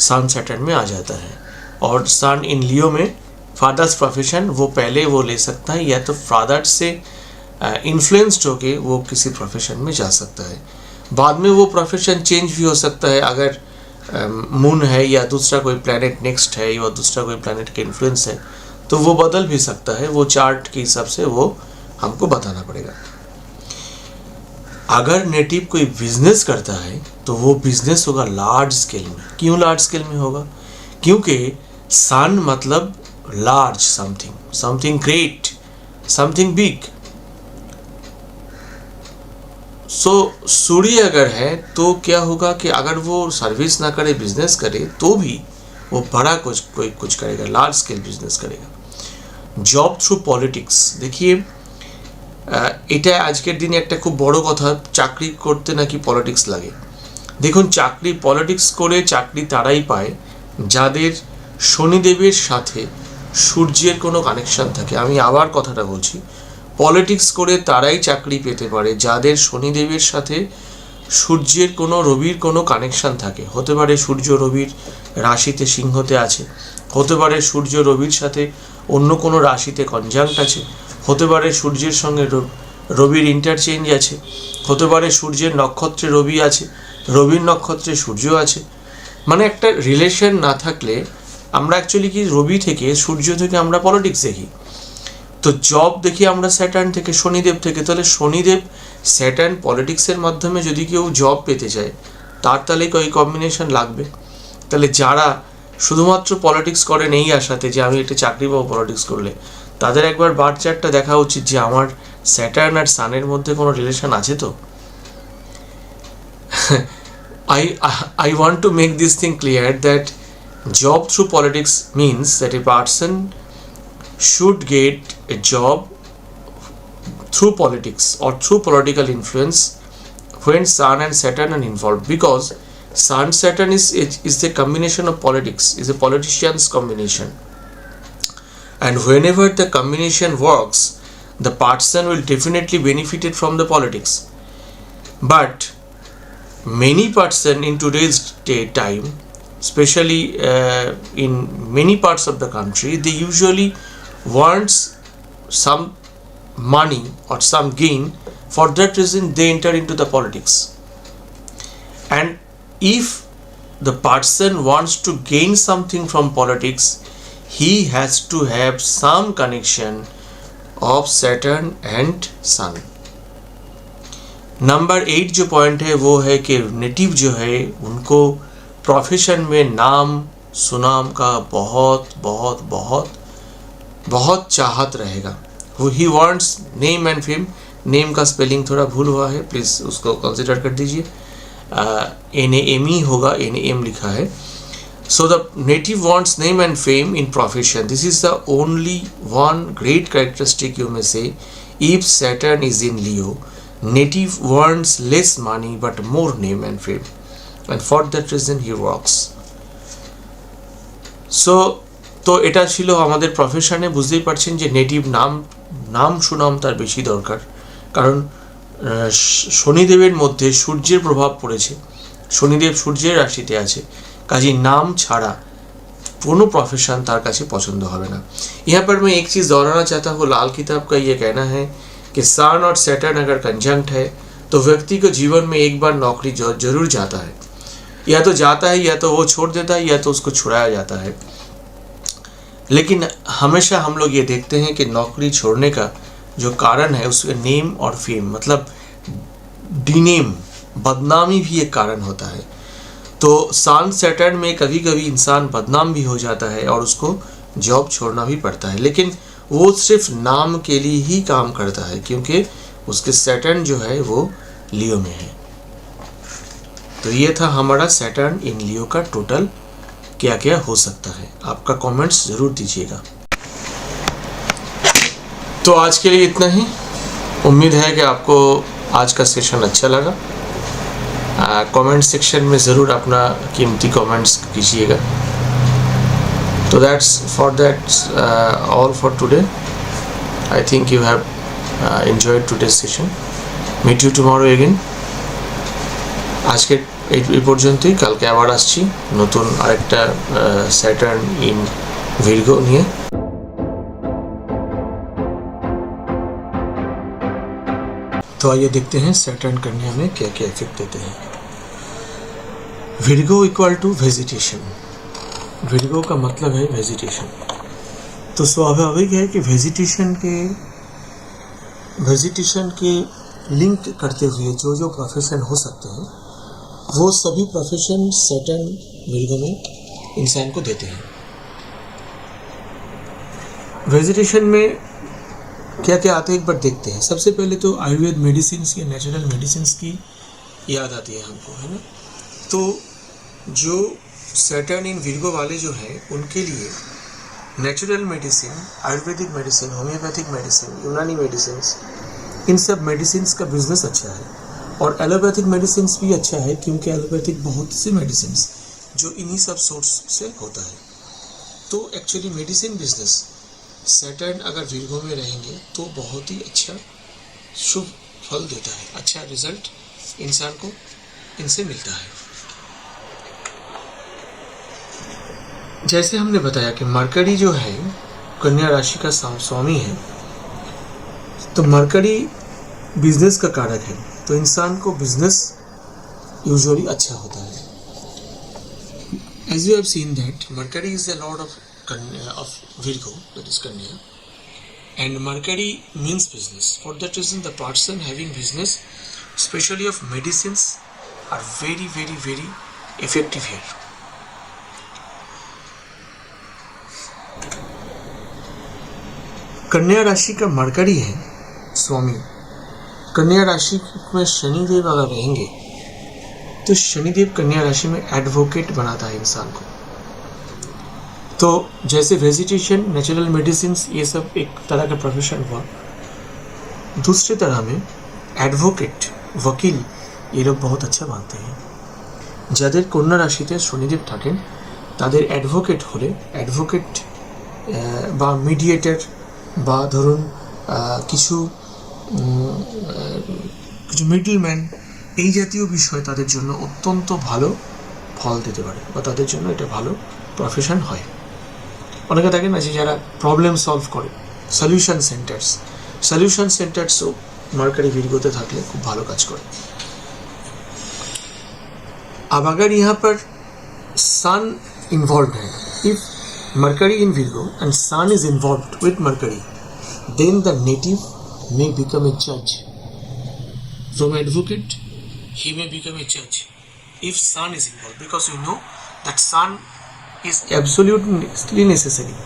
सन सैटर्न में आ जाता है। और सन इन लियो में फादर्स प्रोफेशन वो पहले वो ले सकता है, या तो फादर से इन्फ्लुएंस्ड होके वो किसी प्रोफेशन में जा सकता है। बाद में वो प्रोफेशन चेंज भी हो सकता है, अगर मून है या दूसरा कोई प्लैनेट नेक्स्ट है या दूसरा कोई प्लैनेट के इन्फ्लुएंस है तो वो बदल भी सकता है, वो चार्ट के हिसाब से वो हमको बताना पड़ेगा। अगर नेटिव कोई बिजनेस करता है तो वो बिजनेस होगा लार्ज स्केल में। क्यों लार्ज स्केल में होगा? क्योंकि सन मतलब large, something great, something big. So सूर्य अगर है तो क्या होगा कि अगर वो सर्विस ना करे, बिजनेस करे, तो भी वो बड़ा कुछ करेगा, लार्ज स्केल बिजनेस करेगा। जॉब थ्रू पॉलिटिक्स, देखिए এটা আজকের দিনে একটা খুব বড় কথা, চাকরি করতে নাকি পলিটিক্স লাগে। দেখুন পলিটিক্স করে চাকরি তারাই পায় যাদের শনিদেবের সাথে সূর্যের কোনো কানেকশন থাকে। আমি আবার কথাটা বলছি, পলিটিক্স করে তারাই চাকরি পেতে পারে যাদের শনিদেবের সাথে সূর্যের কোনো, রবির কোনো কানেকশন থাকে। হতে পারে সূর্য রবির রাশিতে সিংহতে আছে, হতে পারে সূর্য রবির সাথে অন্য কোনো রাশিতে কনজাঙ্ক্ট আছে, হতে পারে সূর্যের সঙ্গে রবির ইন্টারচেঞ্জ আছে, হতে পারে সূর্যের নক্ষত্রে রবি আছে, রবির নক্ষত্রে সূর্য আছে। মানে একটা রিলেশন না থাকলে আমরা অ্যাকচুয়ালি কি রবি থেকে, সূর্য থেকে আমরা পলিটিক্স দেখি। তো জব দেখি আমরা স্যাটার্ন থেকে, শনিদেব থেকে। তাহলে শনিদেব স্যাটার্ন পলিটিক্সের মাধ্যমে যদি কেউ জব পেতে চায় তার তাহলে কই কম্বিনেশন লাগবে। তাহলে যারা শুধুমাত্র পলিটিক্স করেন এই আশাতে যে আমি একটা চাকরি পাবো পলিটিক্স করলে, তাদের একবার বার চার্টটা দেখা উচিত যে আমার স্যাটার্ন আর সানের মধ্যে কোনো রিলেশন আছে তো। I want to make this thing clear that job through politics means that a person should get a job through politics or through political influence when Sun and Saturn are involved, because Sun Saturn is the combination of politics, is a politician's combination, and whenever the combination works the person will definitely benefited from the politics. But many person in today's time, especially in many parts of the country, they usually wants some money or some gain. For that reason they enter into the politics, and if the person wants to gain something from politics, he has to have some connection of Saturn and Sun. Number 8 जो point है वो है कि native जो है उनको profession में नाम सुनाम का बहुत बहुत बहुत बहुत चाहत रहेगा। वो he wants name and fame. Name का स्पेलिंग थोड़ा भूल हुआ है, प्लीज़ उसको कंसिडर कर दीजिए। NAM ही होगा, NAM लिखा है। So the native wants name and fame in profession. This is the only one great characteristic you may say. If Saturn is in Leo, native wants less money but more name and fame, and for that reason he works. So তো এটা ছিল আমাদের প্রফেশনে। বুঝতেই পারছেন যে native নাম সুনাম তার বেশি দরকার, কারণ শনিদেবের মধ্যে সূর্যের প্রভাব পড়েছে, শনিদেব সূর্যের রাশিতে আছে, কাজেই নাম ছাড়া কোনো प्रोफेशन तार काछे पसंद होवे ना। यहाँ पर मैं एक चीज़ दोहराना चाहता हूँ, लाल किताब का ये कहना है कि सन और सैटर्न अगर कंजंक्ट है तो व्यक्ति को जीवन में एक बार नौकरी जरूर जाता है। या तो जाता है, या तो वो छोड़ देता है, या तो उसको छुड़ाया जाता है। लेकिन हमेशा हम लोग ये देखते हैं कि नौकरी छोड़ने का जो कारण है उसका नेम और फेम, मतलब डीनेम, बदनामी भी एक कारण होता है। तो सन सैटर्न में कभी कभी इंसान बदनाम भी हो जाता है और उसको जॉब छोड़ना भी पड़ता है, लेकिन वो सिर्फ नाम के लिए ही काम करता है, क्योंकि उसके सैटर्न जो है वो लियो में है। तो ये था हमारा सैटर्न इन लियो का टोटल क्या क्या हो सकता है। आपका कमेंट्स ज़रूर दीजिएगा। तो आज के लिए इतना ही। उम्मीद है कि आपको आज का सेशन अच्छा लगा। कमेंट सेक्शन में ज़रूर अपना कीमती कमेंट्स कीजिएगा। तो that's all for today. I think you have enjoyed today's session. Meet you tomorrow again. आज के এই পর্যন্তই। কালকে আবার আসছি নতুন আরেকটা স্যাটার্ন ইন ভির্গো নিয়ে। तो आइए देखते हैं सैटर्न कन्या में क्या क्या इफेक्ट देते हैं। Virgo equal to vegetation. Virgo का मतलब है वेजिटेशन। तो स्वाभाविक है कि वेजिटेशन के लिंक करते हुए जो प्रोफेशन हो सकते हैं वो सभी प्रोफेशन सैटर्न विर्गो में इंसान को देते हैं। वेजिटेशन में क्या क्या आते हैं एक बार देखते हैं। सबसे पहले तो आयुर्वेद मेडिसिन या नेचुरल मेडिसिन की याद आती है हमको, है ना। तो जो सैटर्न इन विर्गो वाले जो हैं उनके लिए natural medicine, Ayurvedic medicine, homeopathic medicine, यूनानी मेडिसिन, इन सब मेडिसिन का बिजनेस अच्छा है। और एलोपैथिक मेडिसिन भी अच्छा है, क्योंकि एलोपैथिक बहुत से मेडिसिन जो इन्हीं सब सोर्स से होता है। तो एक्चुअली मेडिसिन बिजनेस सैटर्न अगर विर्गो में रहेंगे तो बहुत ही अच्छा शुभ फल देता है, अच्छा रिजल्ट इंसान को इनसे मिलता है। जैसे हमने बताया कि मरकरी जो है कन्या राशि का स्वामी है, तो मरकरी बिजनेस का कारक है, तो इंसान को बिजनेस यूजुअली अच्छा होता है। As you have seen that Mercury is the lord of Virgo, that is Kanya, and Mercury means business. For that reason, the person having business, especially of medicines, are very, very, very effective here. कन्या राशि का mercury है स्वामी। कन्या राशि में शनिदेव अगर रहेंगे तो शनिदेव कन्या राशि में एडवोकेट बनाता है इंसान को। तो जैसे वेजिटेशन, नेचुरल मेडिसिन, ये सब एक तरह का प्रोफेशन हुआ। दूसरी तरह में एडवोकेट, वकील, ये लोग बहुत अच्छा मानते हैं। যাদের কন্যা রাশিতে শনিদেব থাকেন তাদের অ্যাডভোকেট হলে, অ্যাডভোকেট বা মিডিয়েটর বা ধরুন কিছু মিডলম্যান, এই জাতীয় বিষয় তাদের জন্য অত্যন্ত ভালো ফল দিতে পারে, বা তাদের জন্য এটা ভালো প্রফেশন হয়। অনেকে থাকে না যে যারা প্রবলেম সলভ করে, সলিউশন সেন্টার্সও মার্কারি विर्गो থাকলে খুব ভালো কাজ করে। अब अगर यहाँ पर सन इन्वॉल्व है, if Mercury in Virgo and sun is involved with Mercury, then the native may become a judge. From advocate, he may become a judge if sun is involved, because you know that sun is absolutely necessary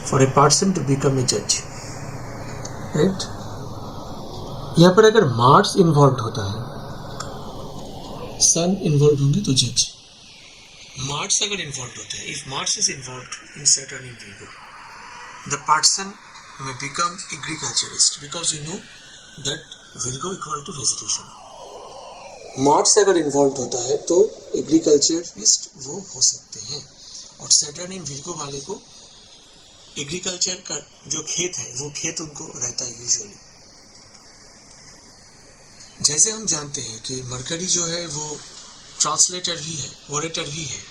for a person to become a judge, right? यहाँ पर अगर Mars involve होता है, सन involve होंगे तो जज। Mars अगर involve होता है, if Mars is involve in Saturn in Virgo, the person may become agriculturist, because you know that Virgo equal to vegetation. Mars अगर इन्वॉल्व होता है तो एग्रीकल्चरिस्ट वो हो सकते हैं। और सैटर्न इन विर्गो वाले को एग्रीकल्चर का जो खेत है वो खेत उनको रहता है यूजुअली। जैसे हम जानते हैं कि मरकरी जो है वो ट्रांसलेटर भी है, ओरेटर भी है,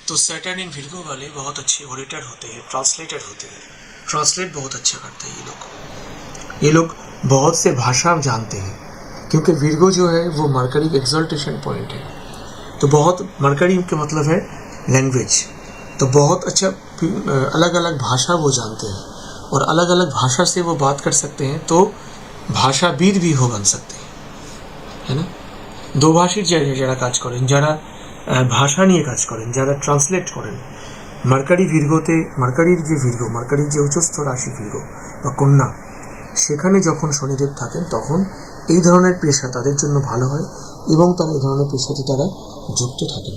तो सैटर्न इन विर्गो वाले बहुत अच्छे ओरेटर होते हैं, ट्रांसलेटर होते हैं, ट्रांसलेट बहुत अच्छा करते हैं ये लोग बहुत से भाषा जानते हैं, क्योंकि विर्गो जो है वो मरकरी का एक्सल्टेशन पॉइंट है। तो बहुत मरकरी के मतलब है लैंग्वेज, तो बहुत अच्छा अलग अलग भाषा वो जानते हैं और अलग अलग भाषा से वो बात कर सकते हैं, तो ভাষাবিদ भी हो बन सकते हैं, है ना। দোভাষীর জায়গায় যারা কাজ করেন, যারা ভাষা নিয়ে কাজ করেন, যারা ট্রান্সলেট করেন, মার্কারি ভির্গোতে মার্কারির যে ভির্গো, মার্কারির যে উচ্চস্থ রাশি ভির্গো বা কন্যা, সেখানে যখন শনিদেব থাকেন তখন এই ধরনের পেশা তাদের জন্য ভালো হয় এবং তারা এই ধরনের পেশাতে তারা যুক্ত থাকেন।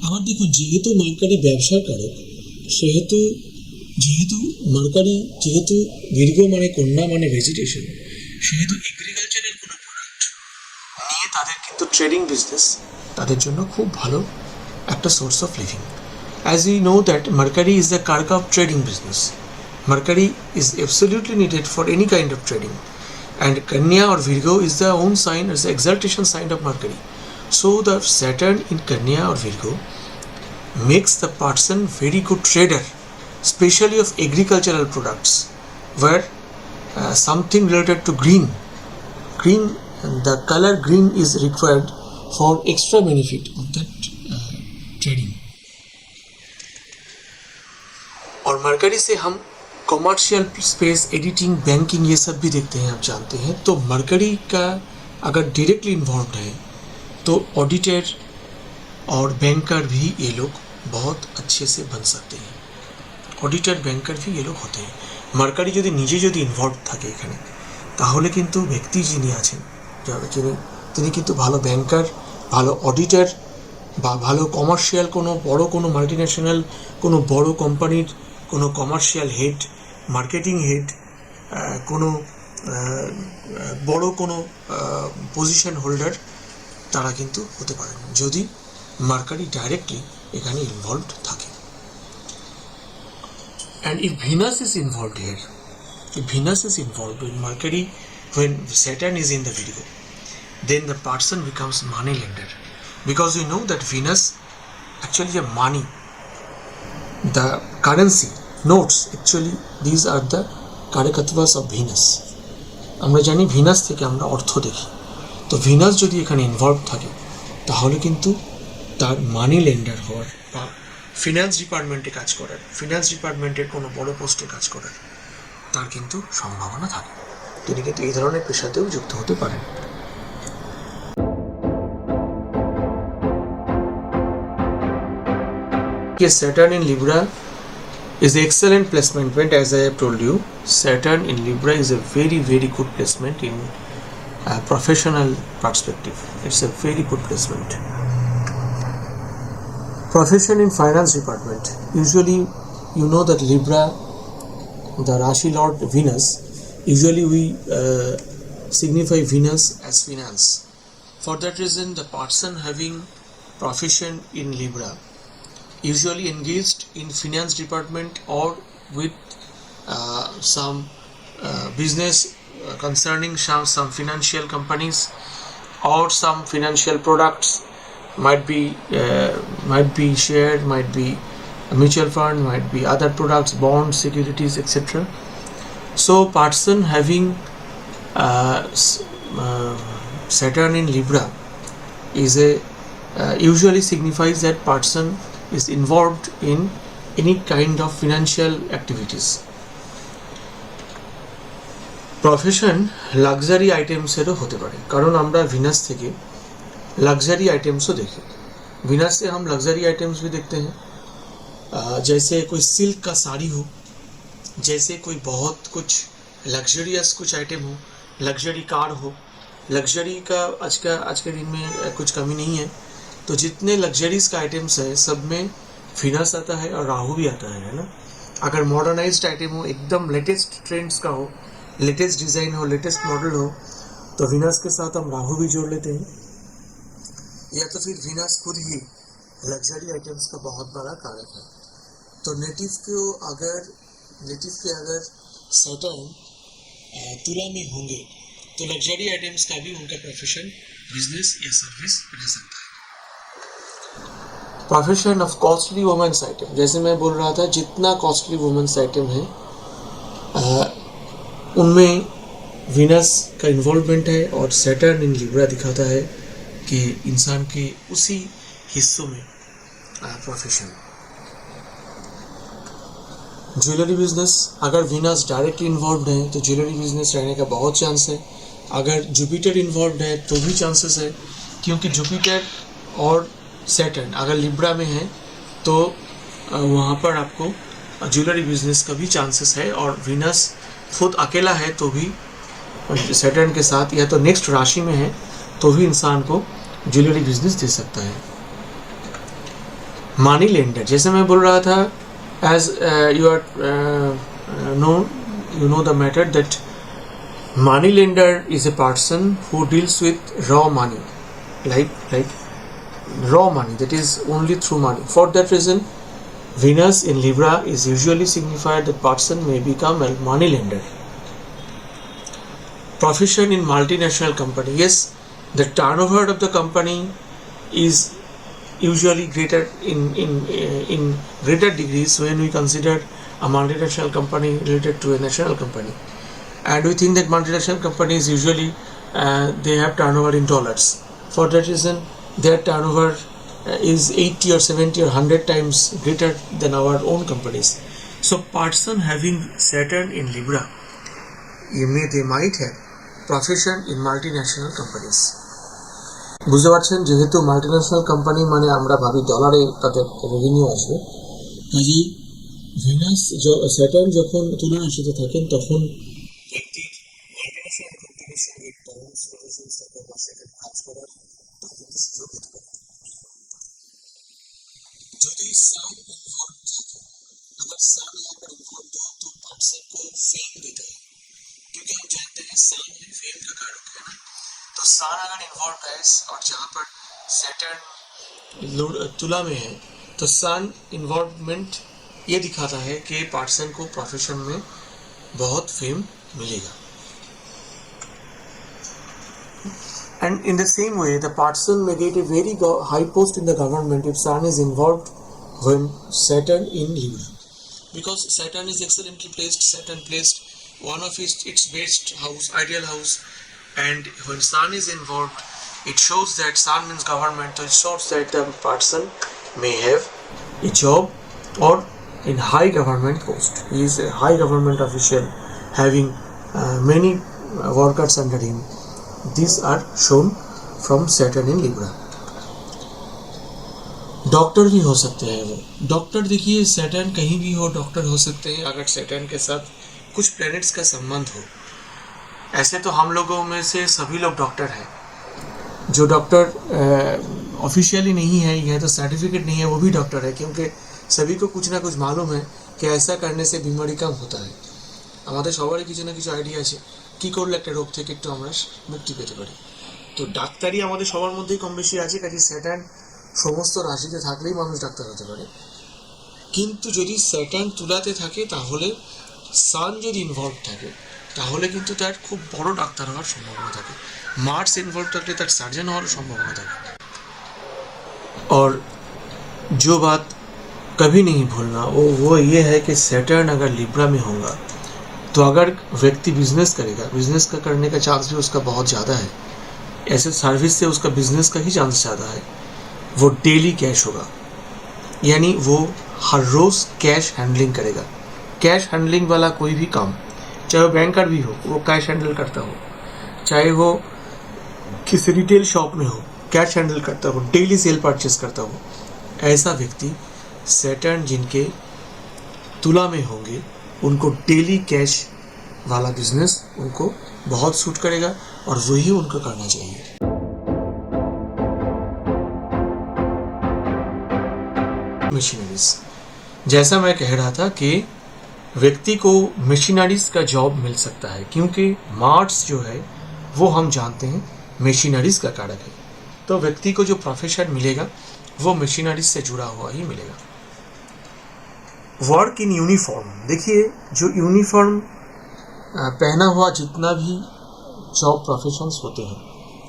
আবার দেখুন, যেহেতু মার্কারি ব্যবসার কারক, সেহেতু যেহেতু মার্কারি, যেহেতু ভির্গো মানে কন্যা মানে ভেজিটেশন, সেহেতু এগ্রিকালচারের কোনো প্রোডাক্ট নিয়ে তাদের কিন্তু ট্রেডিং বিজনেস তাদের জন্য খুব ভালো একটা source of living. As you know that Mercury is the কার্ক of trading business. Mercury is absolutely needed for any kind of trading, and Kanya or Virgo is the own sign, is the exaltation sign of Mercury. So the Saturn in Kanya or Virgo makes the person very good trader, especially of agricultural products, where something related to green, the color green is required for extra benefit of that trading. और mercury से हम commercial space, editing, banking ये सब भी देखते हैं, आप जानते हैं। तो मरकरी का अगर डायरेक्टली इन्वॉल्व है तो ऑडिटर और बैंकर भी ये लोग बहुत अच्छे से बन सकते हैं। অডিটর ব্যাংকার भी ये लोग होते हैं। মার্কারি যদি নিজে যদি ইনভলভ থাকে এখানে, তাহলে কিন্তু ব্যক্তি যিনি আছেন, তিনি কিন্তু ভালো ব্যাংকার, ভালো অডিটর বা ভালো কমার্শিয়াল কোনো বড় কোনো মাল্টিন্যাশনাল কোনো বড় কোম্পানির কোনো কমার্শিয়াল হেড, মার্কেটিং হেড, কোনো বড় কোনো পজিশন হোল্ডার, তারা কিন্তু হতে পারেন যদি মার্কারি ডাইরেক্টলি এখানে ইনভলভড থাকে। And if Venus is involved here, if Venus is involved in Mercury, when Saturn is in the Virgo, then the person becomes money lender, because you know that Venus actually the money, the currency, notes, actually these are the karakatvas of Venus. আমরা জানি Venus থেকে আমরা অর্থ দেখি, তো Venus যদি এখানে involve থাকে তাহলে কিন্তু তার মানি লেন্ডার হওয়ার বা ফিনান্স ডিপার্টমেন্টে কাজ করার, ফিনান্স ডিপার্টমেন্টের কোনো বড় পোস্টে কাজ করার তার কিন্তু সম্ভাবনা থাকে। তিনি কিন্তু এই ধরনের পেশাতেও যুক্ত হতে পারেন। Saturn in Libra is an excellent placement, as I have told you. Saturn in Libra is a very very good placement in professional perspective. It's a very good placement. Profession in finance department. Usually you know that Libra, the Rashi Lord Venus, usually we signify Venus as finance. For that reason, the person having profession in Libra usually engaged in finance department or with some business concerning some financial companies or some financial products, might be share, might be a mutual fund, might be other products, bonds, securities, etc. So person having Saturn in Libra is a usually signifies that person is involved in any kind of financial activities. Profession luxury items এরও হতে পারে, কারণ আমরা Venus থেকে luxury items देखे, Venus से हम luxury items भी देखते हैं, जैसे कोई सिल्क का साड़ी हो, जैसे कोई बहुत कुछ लग्जरियस कुछ आइटम हो, लग्जरी कार हो। लग्जरी का आज के दिन में कुछ कमी नहीं है, तो जितने लग्जरीज का आइटम्स है सब में विनस आता है और राहु भी आता है ना। अगर मॉडर्नाइज्ड आइटम हो, एकदम लेटेस्ट ट्रेंड्स का हो, लेटेस्ट डिज़ाइन हो, लेटेस्ट मॉडल हो, तो विनस के साथ हम राहु भी जोड़ लेते हैं, या तो फिर विनस खुद ही लग्जरी आइटम्स का बहुत बड़ा कारक है। तो नेटिव के अगर सैटर्न तुला में होंगे तो लग्जरी आइटम्स का भी उनका प्रोफेशन, बिजनेस या सर्विस रह सकता है। Profession of costly women's item, जैसे मैं बोल रहा था, जितना कॉस्टली वुमेन्स आइटम है उनमें विनस का इन्वॉल्वमेंट है और सैटर्न इन लिब्रा दिखाता है, कि इंसान के उसी हिस्सों में प्रोफेशन। ज्वेलरी बिजनेस, अगर वीनस डायरेक्टली इन्वॉल्व है तो ज्वेलरी बिजनेस रहने का बहुत चांस है। अगर जुपिटर इन्वॉल्व है तो भी चांसेस है, क्योंकि जुपिटर और सैटर्न अगर लिब्रा में है तो वहाँ पर आपको ज्वेलरी बिजनेस का भी चांसेस है। और वीनस खुद अकेला है तो भी सैटर्न के साथ या तो नेक्स्ट राशि में है तो भी इंसान को ज्वेलरी बिजनेस दे सकता है। मनी लेंडर, जैसे मैं बोल रहा था, as you know the matter that money lender is a person who deals with raw money, like raw money, that is only through money. For that reason, Venus in Libra is usually signified that person may become a money lender. Profession in multinational company, yes, the turnover of the company is usually greater in greater degrees when we consider a multinational company related to a national company, and we think that multinational companies usually they have turnover in dollars. For that reason, their turnover is 80 or 70 or 100 times greater than our own companies. So person having Saturn in Libra, they might have profession in multinational companies. বুঝতে পারছেন, যেহেতু multinational company মানে আমরা ভাবি ডলারে তাদের revenue আসবে, কাজেই ভিনাস স্যাটার্ন যখন তুলা রাশিতে থাকেন তখন ব্যক্তির মাল্টিন্যাশনাল কোম্পানির সঙ্গে টার্মস রিলেশনস বা সেখানে কাজ করার সুযোগ হতে পারে। যদি साल इन्वॉल्व থাকে, अगर साल यहाँ पर इन्वॉल्व हो तो पर्सन को फेम देता है, क्योंकि हम जानते हैं साल में फेम का कारक है ना। तो साल अगर इन्वॉल्व है और जहाँ पर सैटर्न तुला में है तो सन इन्वॉल्वमेंट ये दिखाता है कि पर्सन को प्रोफेशन में बहुत फेम मिलेगा। And in the same way, the person may get a very high post in the government if Sun is involved when Saturn in Libra. Because Saturn is excellently placed, Saturn placed one of its best house, ideal house, and when Sun is involved, it shows that Sun means government, so it shows that the person may have a job or in high government post. He is a high government official having many workers under him. These are shown from Saturn in Libra. Doctor भी हो सकते हैं वो। Doctor देखिए, Saturn कहीं भी हो doctor हो सकते हैं अगर सैटर्न के साथ कुछ प्लैनेट्स का संबंध हो। ऐसे तो हम लोगों में से सभी लोग डॉक्टर हैं। जो डॉक्टर ऑफिशियली नहीं है या तो सर्टिफिकेट नहीं है वो भी डॉक्टर है, क्योंकि सभी को कुछ ना कुछ मालूम है कि ऐसा करने से बीमारी कम होता है। আমাদের সবারই কিছু না কিছু আইডিয়া আছে কী করলে একটা রোগ থেকে একটু আমরা মুক্তি পেতে পারি। তো ডাক্তারি আমাদের সবার মধ্যেই কম বেশি আছে, কাজে স্যাটার্ন সমস্ত রাশিতে থাকলেই মানুষ ডাক্তার হতে পারে। কিন্তু যদি স্যাটার্ন তুলাতে থাকে তাহলে সান যদি ইনভলভ থাকে তাহলে কিন্তু তার খুব বড় ডাক্তার হওয়ার সম্ভাবনা থাকে। मार्स इन्वॉल्व থাকলে তার সার্জন হওয়ার সম্ভাবনা থাকে। और जो बात कभी नहीं भूलना वो ये है कि सैटर्न अगर लिब्रा में होगा तो अगर व्यक्ति बिजनेस करेगा, बिजनेस का करने का चांस भी उसका बहुत ज़्यादा है। ऐसे सर्विस से उसका बिजनेस का ही चांस ज़्यादा है। वो डेली कैश होगा, यानी वो हर रोज़ कैश हैंडलिंग करेगा। कैश हैंडलिंग वाला कोई भी काम, चाहे वो बैंकर भी हो वो कैश हैंडल करता हो, चाहे वो किसी रिटेल शॉप में हो कैश हैंडल करता हो, डेली सेल परचेस करता हो, ऐसा व्यक्ति सैटर्न जिनके तुला में होंगे उनको डेली कैश वाला बिजनेस उनको बहुत सूट करेगा और वही उनको करना चाहिए। मशीनरीज, जैसा मैं कह रहा था कि व्यक्ति को मशीनरीज का जॉब मिल सकता है, क्योंकि मार्स जो है वो हम जानते हैं मशीनरीज का कारक है। तो व्यक्ति को जो प्रोफेशन मिलेगा वो मशीनरीज से जुड़ा हुआ ही मिलेगा। वर्क इन यूनिफॉर्म, देखिए जो यूनिफॉर्म पहना हुआ जितना भी जॉब प्रोफेशंस होते हैं,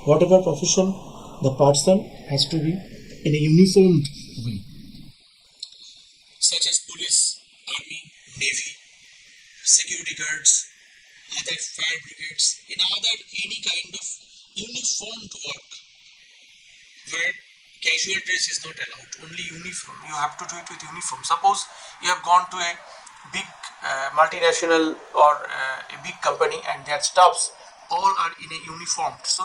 whatever profession the person has to be in a uniformed way, such as police, army, navy, security guards, other fire brigades, in other any kind of uniformed work, where casual dress is not allowed, only uniform. You have to do it with uniform. Suppose you have gone to a big multinational or a big company and their staffs all are in a uniform, so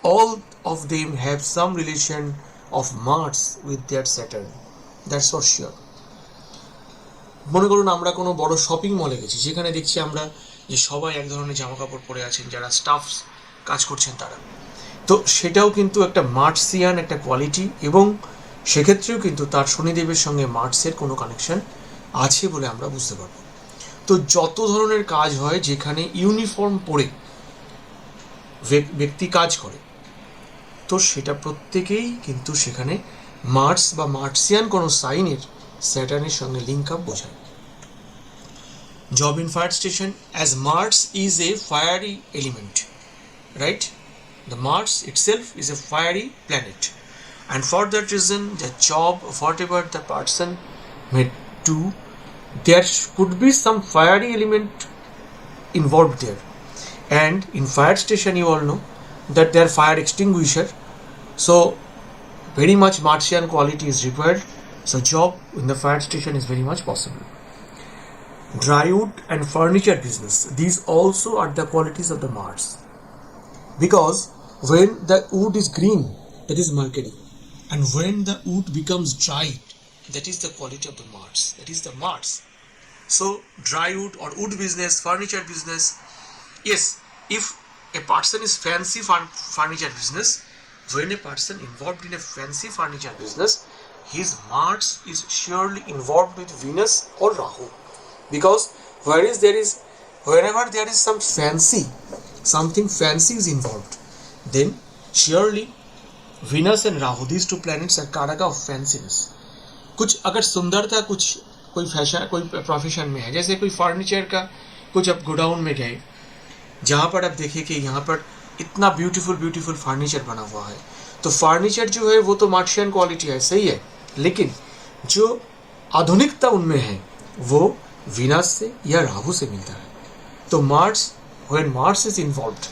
all of them have some relation of Mars with their Saturn. That's for sure. মনে করুন আমরা কোনো বড় shopping মলে গেছি, যেখানে দেখছি আমরা যে সবাই এক ধরনের জামা কাপড় পরে আছেন, যারা স্টাফ কাজ করছেন তারা, তো সেটাও কিন্তু একটা মার্সিয়ান একটা কোয়ালিটি, এবং সেক্ষেত্রেও কিন্তু তার শনিদেবের সঙ্গে মার্সের কোনো কানেকশন আছে বলে আমরা বুঝতে পারব। তো যত ধরনের কাজ হয় যেখানে ইউনিফর্ম পরে ব্যক্তি কাজ করে, তো সেটা প্রত্যেকেই কিন্তু সেখানে মার্স বা মার্সিয়ান কোনো সাইনের স্যাটার্নের সঙ্গে লিঙ্ক আপ বোঝায়। Job in fire station, as Mars is a fiery element, right? The Mars itself is a fiery planet, and for that reason the job, whatever the person may do, there could be some fiery element involved there. And in fire station you all know that they are fire extinguisher, so very much Martian quality is required, so job in the fire station is very much possible. Drywood and furniture business, these also are the qualities of the Mars, because when the wood is green, that is Mercury, and when the wood becomes dried, that is the quality of the Mars, that is the Mars. So drywood or wood business, furniture business, yes, if a person is fancy furniture business, when a person involved in a fancy furniture business, his Mars is surely involved with Venus or Rahu, because whenever there is some fancy, something fancy is involved, then surely Venus and Rahu, these two planets are कारक of fanciness. कुछ अगर सुंदरता कुछ कोई fashion कोई profession में है, जैसे कोई फर्नीचर का कुछ आप गोडाउन में गए, जहाँ पर आप देखें कि यहाँ पर इतना ब्यूटीफुल फर्नीचर बना हुआ है, तो फर्नीचर जो है वो तो मार्शियन क्वालिटी है, सही है, लेकिन जो आधुनिकता उनमें है वो वीनस से या राहु से मिलता है। तो Mars, when Mars is involved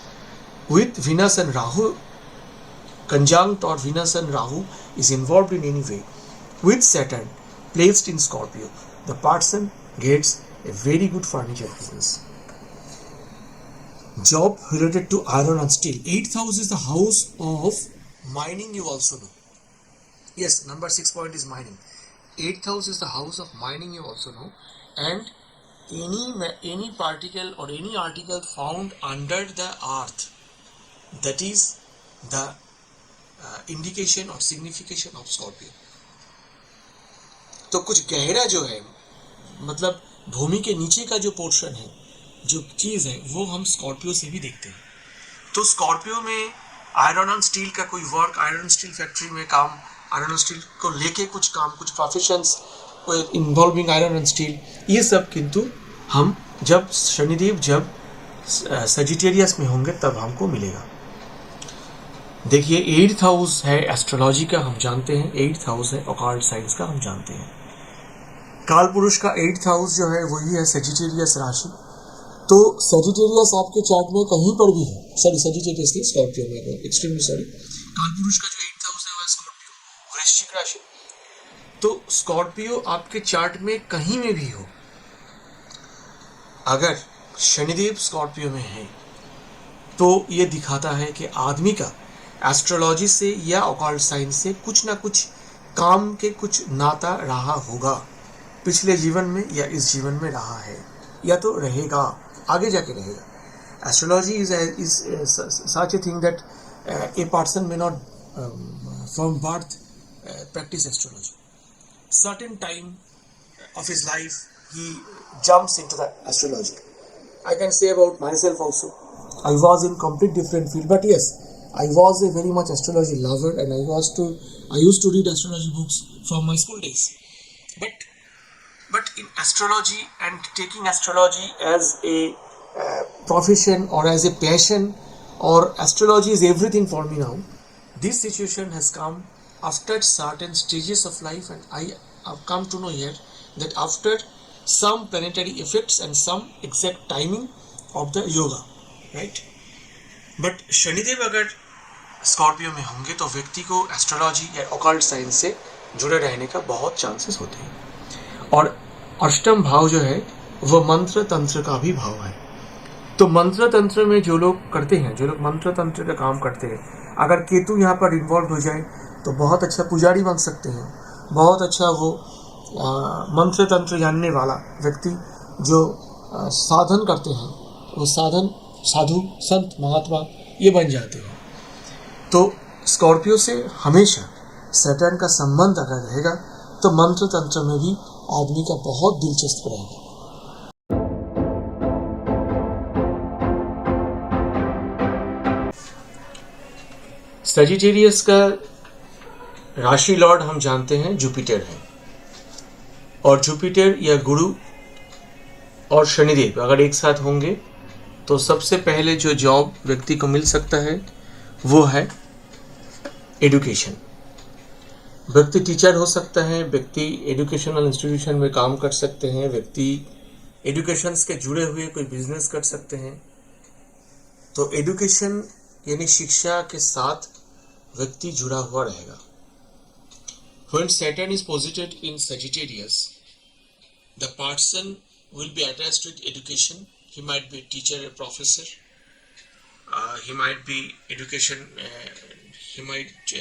with Venus and Rahu conjunct, or Venus and Rahu is involved in any way with Saturn placed in Scorpio, the person gets a very good furniture business. Job related to iron and steel. 8th house is the house of mining, you also know. Yes, number 6 point is mining. 8th house is the house of mining, you also know. And any particle or any article found under the earth, that is the indication or signification of Scorpio. तो कुछ गहरा जो है, मतलब भूमि के नीचे का जो पोर्शन है, जो चीज है, वो हम स्कॉर्पियो से भी देखते हैं। तो स्कॉर्पियो में आयरन एंड स्टील का कोई वर्क, आयरन स्टील फैक्ट्री में काम, आयरन स्टील को लेके कुछ काम, कुछ professions involving iron and steel, ये सब किंतु हम जब शनिदेव जब सजिटेरियस में होंगे तब हमको मिलेगा। देखिए 8th हाउस है एस्ट्रोलॉजी का, हम जानते हैं 8th हाउस है ऑकल्ट साइंस का, हम जानते हैं। काल पुरुष का 8th हाउस जो है वही है सजिटेरियस राशि। तो सजिटेरियस आपके चार्ट में कहीं पर भी है, सॉरी सजिटेरियस नहीं, स्कॉर्पियो में, एक्सट्रीमली सॉरी, काल पुरुष का जो 8th हाउस है वह स्कॉर्पियो, वृश्चिक राशि। तो स्कॉर्पियो आपके चार्ट में कहीं में भी हो, अगर शनिदेव स्कॉर्पियो में है, तो ये दिखाता है कि आदमी का एस्ट्रोलॉजी से या ऑकल्ट साइंस से कुछ ना कुछ काम के कुछ नाता रहा होगा, पिछले जीवन में या इस जीवन में रहा है, या तो रहेगा, आगे जाके रहेगा। Astrology is such a thing that a person may not from birth practice astrology. Certain time of his life he jumps into the astrology. I can say about myself also. I was in complete different field, but yes, I was a very much astrology lover, and I used to read astrology books from my school days. But in astrology and taking astrology as a profession or as a passion, or astrology is everything for me now, this situation has come after certain stages of life, and I have come to know here that after some planetary effects and some exact timing of the yoga, right? But Shanidev अगर Scorpio में होंगे तो व्यक्ति को astrology या occult science से जुड़े रहने का बहुत चांसेस होते हैं। और अष्टम भाव जो है वो मंत्र तंत्र का भी भाव है। तो मंत्र तंत्र में जो लोग करते हैं, जो लोग मंत्र तंत्र का काम करते हैं, अगर केतु यहाँ पर इन्वॉल्व हो जाए तो बहुत अच्छा पुजारी बन सकते हैं, बहुत अच्छा वो मंत्र तंत्र जानने वाला व्यक्ति जो साधन करते हैं, वो साधन साधु संत महात्मा ये बन जाते हैं। तो स्कॉर्पियो से हमेशा सैटर्न का संबंध अगर रहेगा तो मंत्र तंत्र में भी आदमी का बहुत दिलचस्प रहेगा। सजिटेरियस का राशि लॉर्ड हम जानते हैं जुपिटर है, और जुपिटर या गुरु और शनिदेव अगर एक साथ होंगे तो सबसे पहले जो जॉब व्यक्ति को मिल सकता है वो है एजुकेशन। व्यक्ति टीचर हो सकता है, व्यक्ति एजुकेशनल इंस्टीट्यूशन में काम कर सकते हैं, व्यक्ति एजुकेशन के जुड़े हुए कोई बिजनेस कर सकते हैं। तो एजुकेशन यानी शिक्षा के साथ व्यक्ति जुड़ा हुआ रहेगा। When Saturn is posited in Sagittarius, the person will be attached with education. He might be a teacher, a professor. He might be education. He might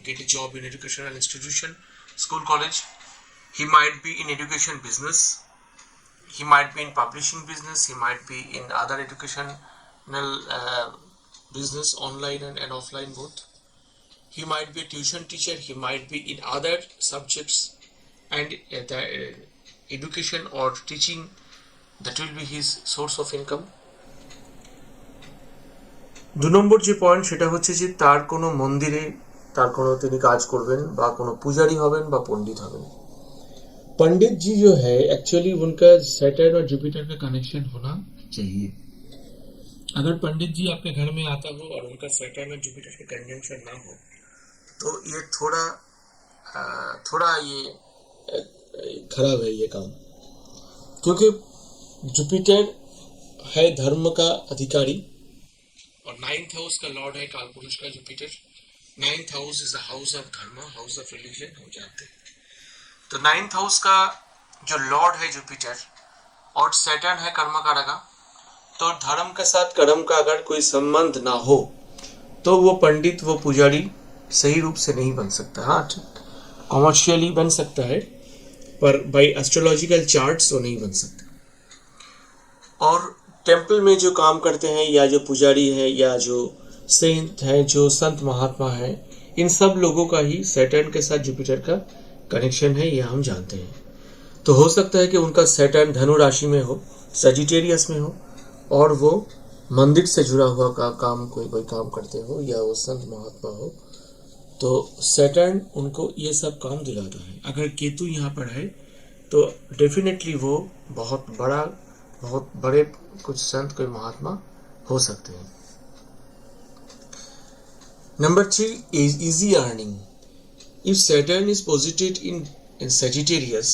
get a job in educational institution, school, college. He might be in education business. He might be in publishing business. He might be in other educational business, online and offline both. He might be a tuition teacher. He might be in other subjects, and the education or teaching, that will be his source of income. 2 নম্বর যে point সেটা হচ্ছে যে তার কোনো মন্দিরে তার কোনো তিনি কাজ করবেন বা কোনো পূজারি হবেন বা पंडित হবেন। पंडित जी जो है एक्चुअली उनका सैटर्न और जुपिटर का कनेक्शन होना चाहिए। अगर पंडित जी आपके घर में आता हो और उनका सैटर्न और जुपिटर का कंजंक्शन ना हो तो ये थोड़ा ये खराब है ये काम, क्योंकि जुपिटर है धर्म का अधिकारी और 9th हाउस का लॉर्ड है कालपुरुष का Jupiter. 9th house is the house of धर्म, हाउस ऑफ रिलीजन हम जानते हैं। तो 9th हाउस का जो लॉर्ड है जुपिटर और सैटर्न है कर्म कारक, तो धर्म के साथ कर्म का अगर कोई संबंध ना हो तो वो पंडित वो पुजारी सही रूप से नहीं बन सकता। हाँ, कॉमर्शियली बन सकता है पर बाय एस्ट्रोलॉजिकल चार्ट्स वो नहीं बन सकता। और टेम्पल में जो काम करते हैं या जो पुजारी है या जो सेंट है, जो संत महात्मा है, इन सब लोगों का ही सैटर्न के साथ जुपिटर का कनेक्शन है, ये हम जानते हैं। तो हो सकता है कि उनका सैटर्न धनु राशि में हो, सजिटेरियस में हो, और वो मंदिर से जुड़ा हुआ काम कोई काम करते हो या वो संत महात्मा हो, तो सैटर्न उनको ये सब काम दिलाता है। अगर केतु यहाँ पर है तो डेफिनेटली वो बहुत बड़े कुछ संत कोई महात्मा हो सकते हैं। Number 3 is easy earning. If Saturn is posited in Sagittarius,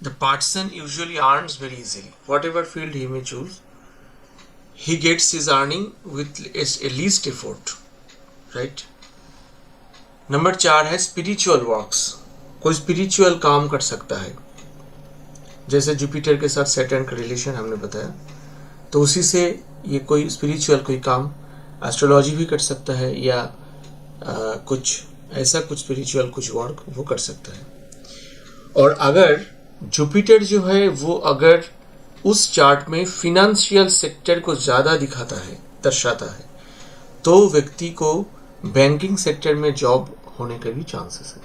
the person usually earns very easily. Whatever field he may choose, he gets his earning with a least effort, right? Number 4 है spiritual works. कोई spiritual काम कर सकता है, जैसे Jupiter के साथ Saturn का रिलेशन हमने बताया, तो उसी से ये कोई स्पिरिचुअल कोई काम एस्ट्रोलॉजी भी कर सकता है या कुछ ऐसा कुछ स्पिरिचुअल कुछ वर्क वो कर सकता है। और अगर जुपिटर जो है वो अगर उस चार्ट में फिनेंशियल सेक्टर को ज़्यादा दिखाता है, दर्शाता है, तो व्यक्ति को बैंकिंग सेक्टर में जॉब होने के भी चांसेस है।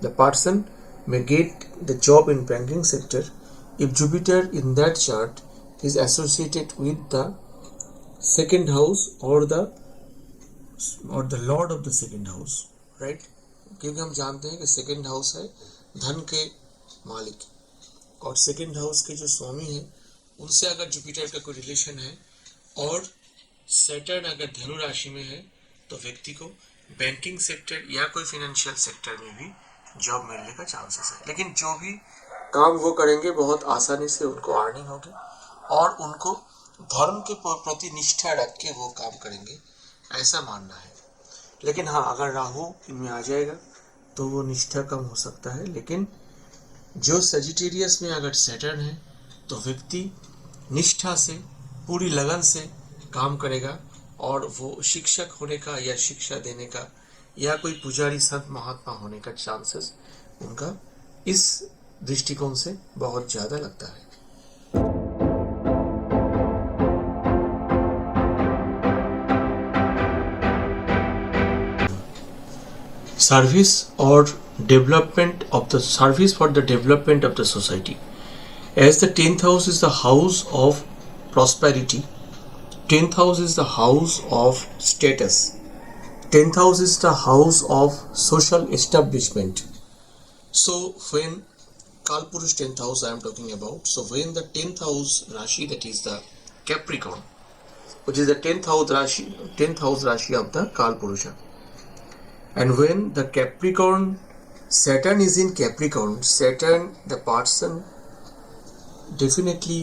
The person may get the job in banking sector if Jupiter in that chart is associated with the second house or the lord of the second house, right? क्योंकि हम जानते हैं कि सेकंड हाउस है धन के मालिक, और सेकंड हाउस के जो स्वामी हैं उनसे अगर जुपिटर का कोई रिलेशन है और सैटर्न अगर धनु राशि में है तो व्यक्ति को बैंकिंग सेक्टर या कोई फाइनेंशियल सेक्टर में भी जॉब मिलने का चांसेस है। लेकिन जो भी काम वो करेंगे बहुत आसानी से उनको अर्निंग होगी और उनको धर्म के प्रति निष्ठा रख के वो काम करेंगे, ऐसा मानना है। लेकिन हाँ, अगर राहु इनमें आ जाएगा तो वो निष्ठा कम हो सकता है। लेकिन जो सजिटेरियस में अगर सैटर्न है तो व्यक्ति निष्ठा से, पूरी लगन से काम करेगा और वो शिक्षक होने का या शिक्षा देने का या कोई पुजारी संत महात्मा होने का चांसेस उनका इस दृष्टिकोण से बहुत ज़्यादा लगता है। सर्विस और development of the service for the development of the society, as the 10th house is the house of prosperity, 10th house is the house of status, 10th house is the house of social establishment. So when Kalpurush 10th house I am talking about, so when the 10th house Rashi, that is the Capricorn, which is the 10th house Rashi of the Kalpurusha, and when the Capricorn Saturn is in Capricorn, Saturn, the person definitely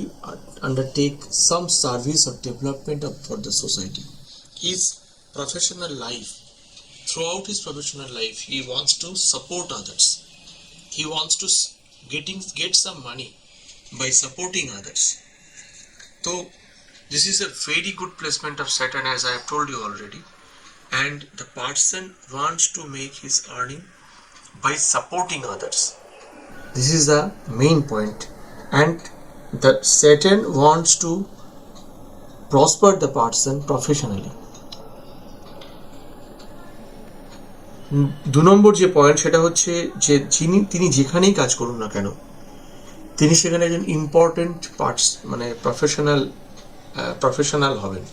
undertake some service or development for the society. His professional life, throughout his professional life, he wants to support others. He wants to get some money by supporting others. So this is a very good placement of Saturn, as I have told you already, and the person wants to make his earning by supporting others. This is the main point. And the Saturn wants to prosper the person professionally. দু নম্বর যে point সেটা হচ্ছে যে তিনি যেখানেই কাজ করুন না কেন তিনি সেখানে একজন ইম্পর্টেন্ট পার্টস মানে প্রফেশনাল হবেন।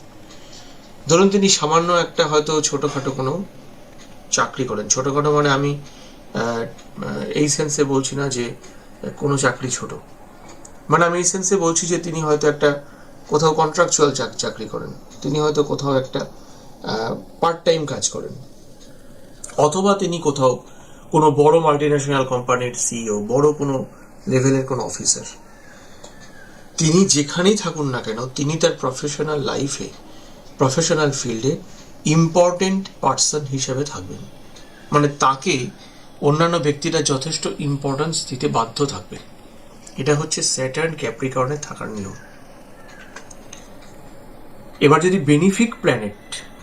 ধরুন তিনি সামান্য একটা হয়তো ছোটোখাটো কোনো চাকরি করেন, ছোটোখাটো মানে আমি এই সেন্সে বলছি না যে কোনো চাকরি ছোট, মানে আমি এই সেন্সে বলছি যে তিনি হয়তো একটা কোথাও কন্ট্রাকচুয়াল চাকরি করেন, তিনি হয়তো কোথাও একটা পার্ট টাইম কাজ করেন, অথবা তিনি কোথাও কোনো বড় মাল্টিন্যাশনাল কোম্পানির সিইও, বড় কোনো লেভেলের কোনো অফিসার। তিনি যেখানেই থাকুন না কেন তিনি তার প্রফেশনাল লাইফে, প্রফেশনাল ফিল্ডে ইম্পর্টেন্ট পার্সন হিসেবে থাকবেন, মানে তাকে অন্যান্য ব্যক্তিরা যথেষ্ট ইম্পর্টেন্স দিতে বাধ্য থাকবে। এটা হচ্ছে স্যাটার্ন ক্যাপ্রিকর্নে থাকার নিয়ম। এবার যদি বেনিফিক প্ল্যানেট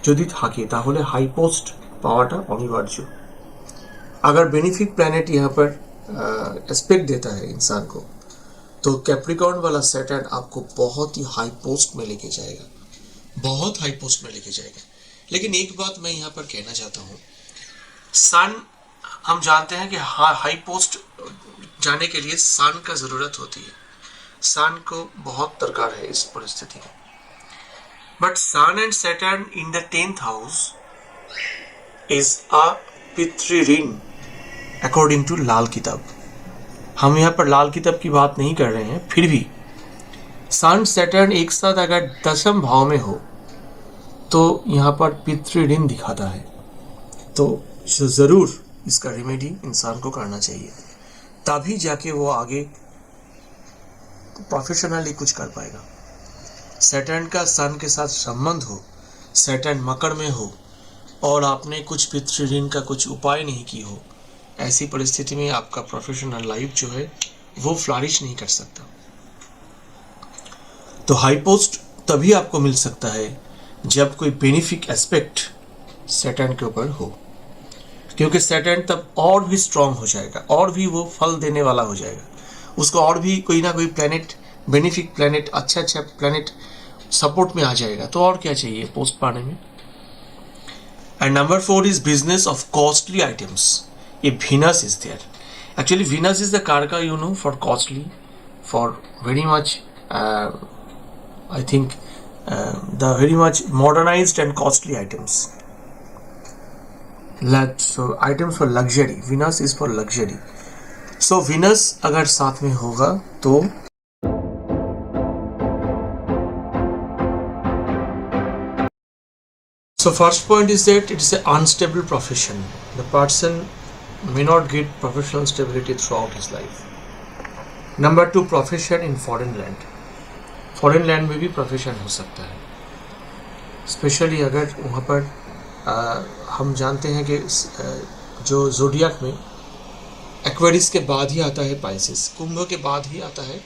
যদি থাকে তাহলে हाई पोस्ट पावाटा अनिवार्य। अगर बेनिफिक प्लैनेट यहाँ पर एस्पेक्ट देता है इंसान को तो कैप्रिकॉर्न वाला सैटर्न आपको बहुत ही हाई पोस्ट में लेके जाएगा, बहुत हाई पोस्ट में लेके जाएगा। लेकिन एक बात मैं यहाँ पर कहना चाहता हूँ, सन हम जानते हैं कि हाई पोस्ट जाने के लिए सन का जरूरत होती है, सन को बहुत दरकार है इस परिस्थिति में। But sun and Saturn in the 10th house is a पितृ ऋण अकॉर्डिंग टू लाल किताब। हम यहाँ पर लाल किताब की बात नहीं कर रहे हैं, फिर भी सन सैटर्न एक साथ अगर 10th भाव में हो तो यहाँ पर पितृ ऋण दिखाता है, तो जरूर इसका रेमेडी इंसान को करना चाहिए, तभी जाके वो आगे प्रोफेशनली कुछ कर पाएगा। सैटर्न का सन के साथ संबंध हो, सैटर्न मकर में हो और आपने कुछ पितृ ऋण का कुछ उपाय नहीं की हो, ऐसी परिस्थिति में आपका प्रोफेशनल लाइफ जो है वो फ्लरिश नहीं कर सकता। तो हाई पोस्ट तभी आपको मिल सकता है जब कोई बेनिफिक एस्पेक्ट सैटर्न के ऊपर हो, क्योंकि सैटर्न तब और भी स्ट्रांग हो जाएगा, और भी वो फल देने वाला हो जाएगा, उसको और भी कोई ना कोई प्लैनेट, बेनिफिक प्लैनेट, अच्छा प्लैनेट सपोर्ट में आ जाएगा। तो और क्या चाहिए पोस्ट पाने में। And number 4 is business of costly items. ये Venus is there. Actually Venus is the karaka, you know, for costly, for very much I think the very much modernized and costly items. So items for luxury, Venus is for luxury. So Venus अगर साथ में होगा तो so first point is that it is an unstable profession. The person may not get professional stability throughout his life. Number 2, profession in foreign land. Foreign land में भी profession हो सकता है, स्पेशली अगर वहाँ पर हम जानते हैं कि जो ज़ोडियाक में एक्वेरियस के बाद ही आता है पाइसेस, कुंभ के बाद ही आता है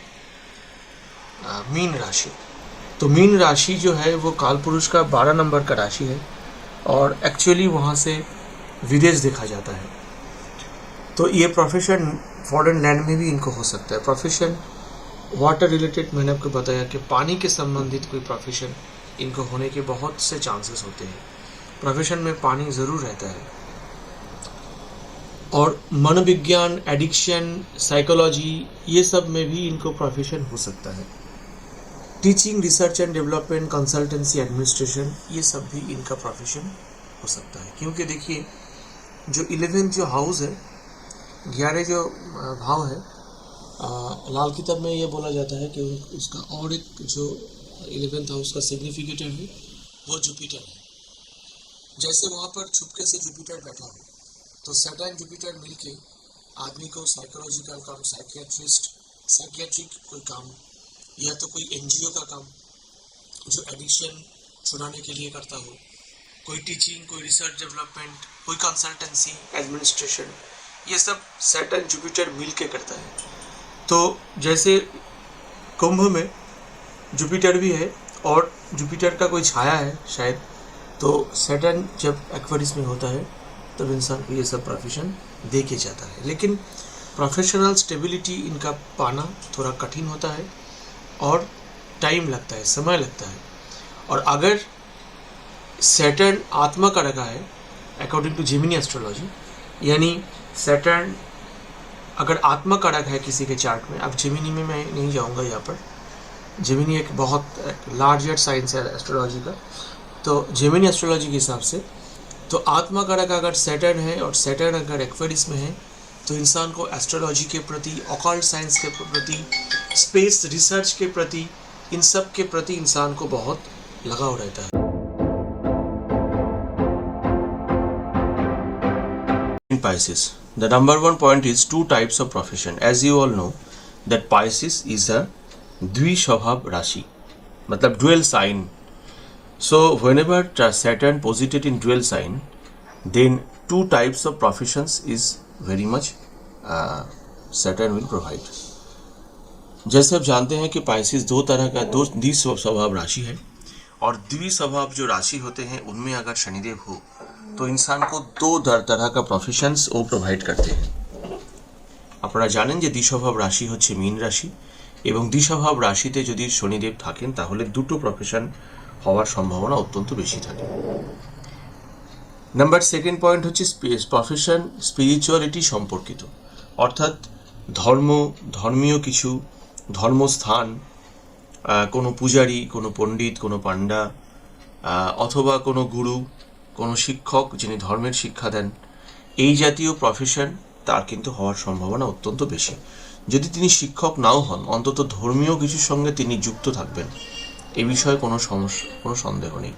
मीन राशि। तो मीन राशि जो है वो कालपुरुष का 12 नंबर का राशि है और एक्चुअली वहाँ से विदेश देखा जाता है। तो ये प्रोफेशन फॉरेन लैंड में भी इनको हो सकता है। प्रोफेशन वाटर रिलेटेड, मैंने आपको बताया कि पानी के संबंधित कोई प्रोफेशन इनको होने के बहुत से चांसेस होते हैं। प्रोफेशन में पानी ज़रूर रहता है। और मनोविज्ञान, एडिक्शन, साइकोलॉजी, ये सब में भी इनको प्रोफेशन हो सकता है। Teaching, research and development, consultancy, administration, ये सब भी इनका प्रोफेशन हो सकता है। क्योंकि देखिए जो 11th जो हाउस है, 11 जो भाव है, लाल किताब में ये बोला जाता है कि उसका और एक जो 11th हाउस का सिग्निफिकेटर है वो जुपिटर है। जैसे वहाँ पर छुपके से जुपिटर बैठा हो तो सैटर्न जुपिटर मिलके आदमी को साइकोलॉजिकल काम, साइकियाट्रिक कोई काम या तो कोई एनजीओ का काम जो एडिक्शन छुड़ाने के लिए करता हो, कोई टीचिंग, कोई रिसर्च डेवलपमेंट, कोई कंसल्टेंसी, एडमिनिस्ट्रेशन, ये सब सैटर्न जुपिटर मिल के करता है। तो जैसे कुंभ में जुपिटर भी है और जुपिटर का कोई छाया है शायद, तो सैटर्न जब एक्वेरियस में होता है तब इंसान को ये सब प्रोफेशन दे के जाता है। लेकिन प्रोफेशनल स्टेबिलिटी इनका पाना थोड़ा कठिन होता है और टाइम लगता है, समय लगता है। और अगर सैटर्न आत्मा का रखा है अकॉर्डिंग टू जेमिनी एस्ट्रोलॉजी, यानी सैटर्न अगर आत्मा का रखा है किसी के चार्ट में, अब जेमिनी में मैं नहीं जाऊंगा यहाँ पर, जेमिनी एक बहुत लार्जर साइंस है एस्ट्रोलॉजी का। तो जेमिनी एस्ट्रोलॉजी के हिसाब से तो आत्मा का रखा अगर सैटर्न है और सैटर्न अगर एक्वेरियस में है तो इंसान को एस्ट्रोलॉजी के प्रति, ऑकल्ट साइंस के प्रति, स्पेस रिसर्च के प्रति, इन सब के प्रति इंसान को बहुत लगाव रहता है। In Pisces, the number one point is two types of profession. As you all know that Pisces is a द्विस्वभाव राशि, मतलब dual sign. So whenever Saturn posited in dual sign, then two types of professions is very much Saturn will provide. जैसे आप जानते हैं कि Pisces दो तरह का द्विस्वभाव राशि है और द्विस्वभाव जो राशि होते हैं उनमें अगर शनिदेव हो तो इंसान को दो तरह का प्रोफेशंस वो प्रोवाइड करते हैं। আপনারা জানেন যে দ্বিস্বভাব রাশি হচ্ছে মীন রাশি এবং দ্বিস্বভাব রাশিতে যদি শনিদেব থাকেন তাহলে দুটো প্রফেশন হওয়ার সম্ভাবনা অত্যন্ত বেশি থাকে। নাম্বার সেকেন্ড পয়েন্ট হচ্ছে প্রফেশন স্পিরিচুয়ালিটি সম্পর্কিত, অর্থাৎ ধর্মীয় কিছু ধর্মস্থান, কোনো পূজারী, কোনো পণ্ডিত, কোনো পান্ডা অথবা কোনো গুরু, কোনো শিক্ষক যিনি ধর্মের শিক্ষা দেন, এই জাতীয় প্রফেশন তার কিন্তু হওয়ার সম্ভাবনা অত্যন্ত বেশি। যদি তিনি শিক্ষক নাও হন অন্তত ধর্মীয় কিছুর সঙ্গে তিনি যুক্ত থাকবেন, এ বিষয়ে কোনো সন্দেহ নেই।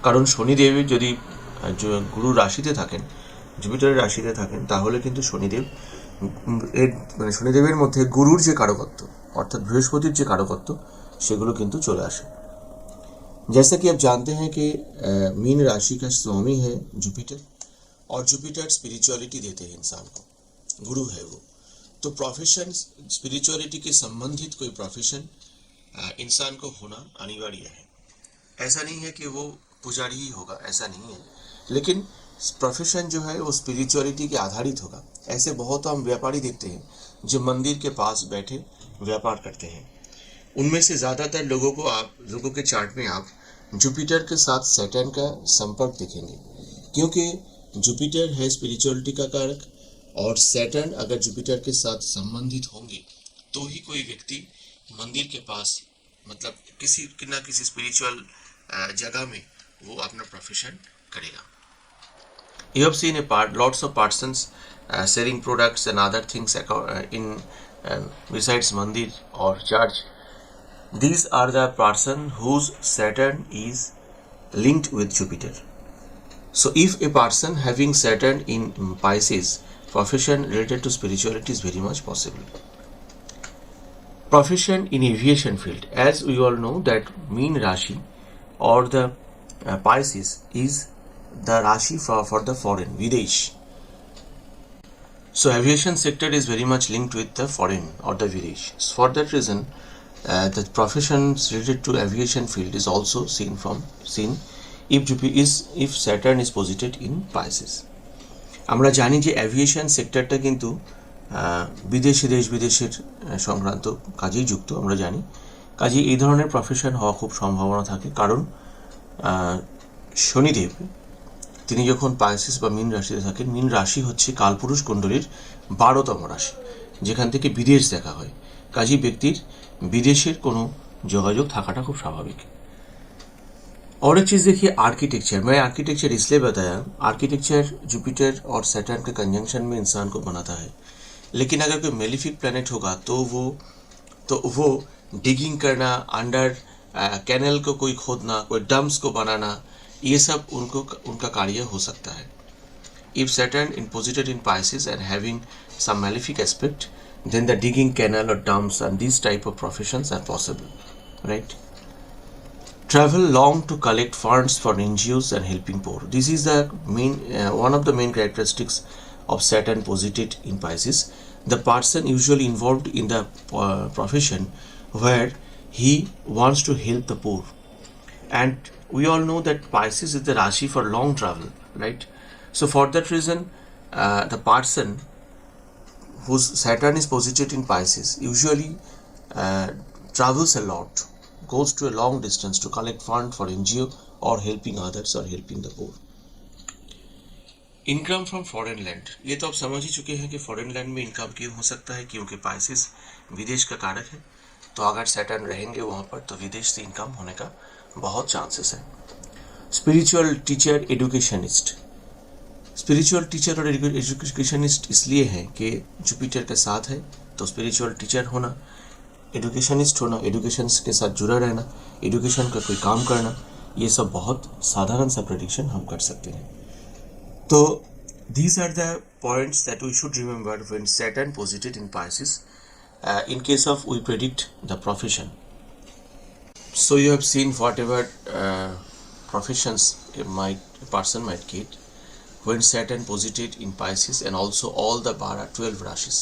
কারণ শনিদেব যদি গুরুর রাশিতে থাকেন, জুপিটারের রাশিতে থাকেন, তাহলে কিন্তু শনিদেবের মধ্যে গুরুর যে কারকত্ব অর্থাৎ বৃহস্পতির যে কারকত্ব সেগুলো কিন্তু চলে আসে। जैसा कि आप जानते हैं कि मीन राशि का स्वामी है जुपिटर और जुपिटर स्पिरिचुअलिटी देते हैं इंसान को, गुरु है वो। तो प्रोफेशन स्पिरिचुअलिटी के संबंधित कोई प्रोफेशन इंसान को होना अनिवार्य है। ऐसा नहीं है कि वो पुजारी ही होगा, ऐसा नहीं है, लेकिन प्रोफेशन जो है वो स्पिरिचुअलिटी के आधारित होगा। ऐसे बहुत हम व्यापारी देखते हैं जो मंदिर के पास बैठे व्यापार करते हैं। उनमें से ज़्यादातर लोगों के चार्ट में आप जुपिटर के साथ सैटर्न का संपर्क देखेंगे, क्योंकि जुपिटर है स्पिरिचुअलिटी का कारक और सैटर्न अगर जुपिटर के साथ संबंधित होंगे तो ही कोई व्यक्ति मंदिर के पास, मतलब किसी न किसी स्पिरिचुअल जगह में वो अपना प्रोफेशन करेगा। You have seen lots of persons selling products and other things in besides mandir or church. These are the person whose Saturn is linked with Jupiter. So if a person having Saturn in Pisces, profession related to spirituality is very much possible. Profession in aviation field, as we all know that Meen Rashi or the Pisces is the Rashi for the foreign, Videsh. So aviation sector is very much linked with the foreign or the Videsh. So for that reason, the professions related to aviation field is also seen if Saturn is posited in Pisces. আমরা জানি যে aviation সেক্টরটা কিন্তু বিদেশি দেশ বিদেশের সংক্রান্ত কাজেই যুক্ত, আমরা জানি। কাজেই এই ধরনের প্রফেশন হওয়া খুব সম্ভাবনা থাকে, কারণ শনিদেব তিনি যখন পাইসিস বা মীন রাশিতে থাকেন, মীন রাশি হচ্ছে কালপুরুষ কুণ্ডলীর 12তম রাশি, যেখান থেকে বিদেশ দেখা হয়। কাজেই ব্যক্তির বিদেশের কোনো যোগাযোগ থাকাটা খুব স্বাভাविक। और एक चीज़ देखिए, आर्किटेक्चर। मैं आर्किटेक्चर इसलिए बताया, आर्किटेक्चर जुपिटर और सैटर्न के कंजंक्शन में इंसान को बनाता है, लेकिन अगर कोई मेलिफिक प्लैनेट होगा तो वो डिगिंग करना, अंडर कैनल को कोई खोदना, कोई डम्प्स को बनाना, ये सब उनका कार्य हो सकता है। If Saturn in posited in Pisces and having some malefic aspect, then the digging canal or dumps and these type of professions are possible, right? Travel long to collect funds for NGOs and helping poor. This is the main one of the main characteristics of Saturn posited in Pisces. The person usually involved in the profession where he wants to help the poor, and we all know that Pisces is the Rashi for long travel, right? So for that reason, the person whose Saturn is posited in Pisces usually travels a lot, goes to a long distance to collect fund for NGO or helping others or helping the poor. Income from foreign land, ये तो आप समझ ही चुके हैं कि foreign land में income क्यों हो सकता है, क्योंकि पाइसेस विदेश का कारक है। तो अगर सैटर्न रहेंगे वहाँ पर तो विदेश से इनकम होने का बहुत चांसेस है। Spiritual teacher, educationist. Spiritual teacher और एजुकेशनिस्ट इसलिए हैं कि जुपिटर के साथ है, तो स्पिरिचुअल टीचर होना, एडुकेशनिस्ट होना, एडुकेशन के साथ जुड़ा रहना, एडुकेशन का कोई काम करना, ये सब बहुत साधारण सा प्रेडिक्शन हम कर सकते हैं। तो these are the points that we should remember when Saturn posited in Pisces in case of we predict the profession. So you have seen whatever professions a person might get when Saturn posited in Pisces, and also all the 12 rashis.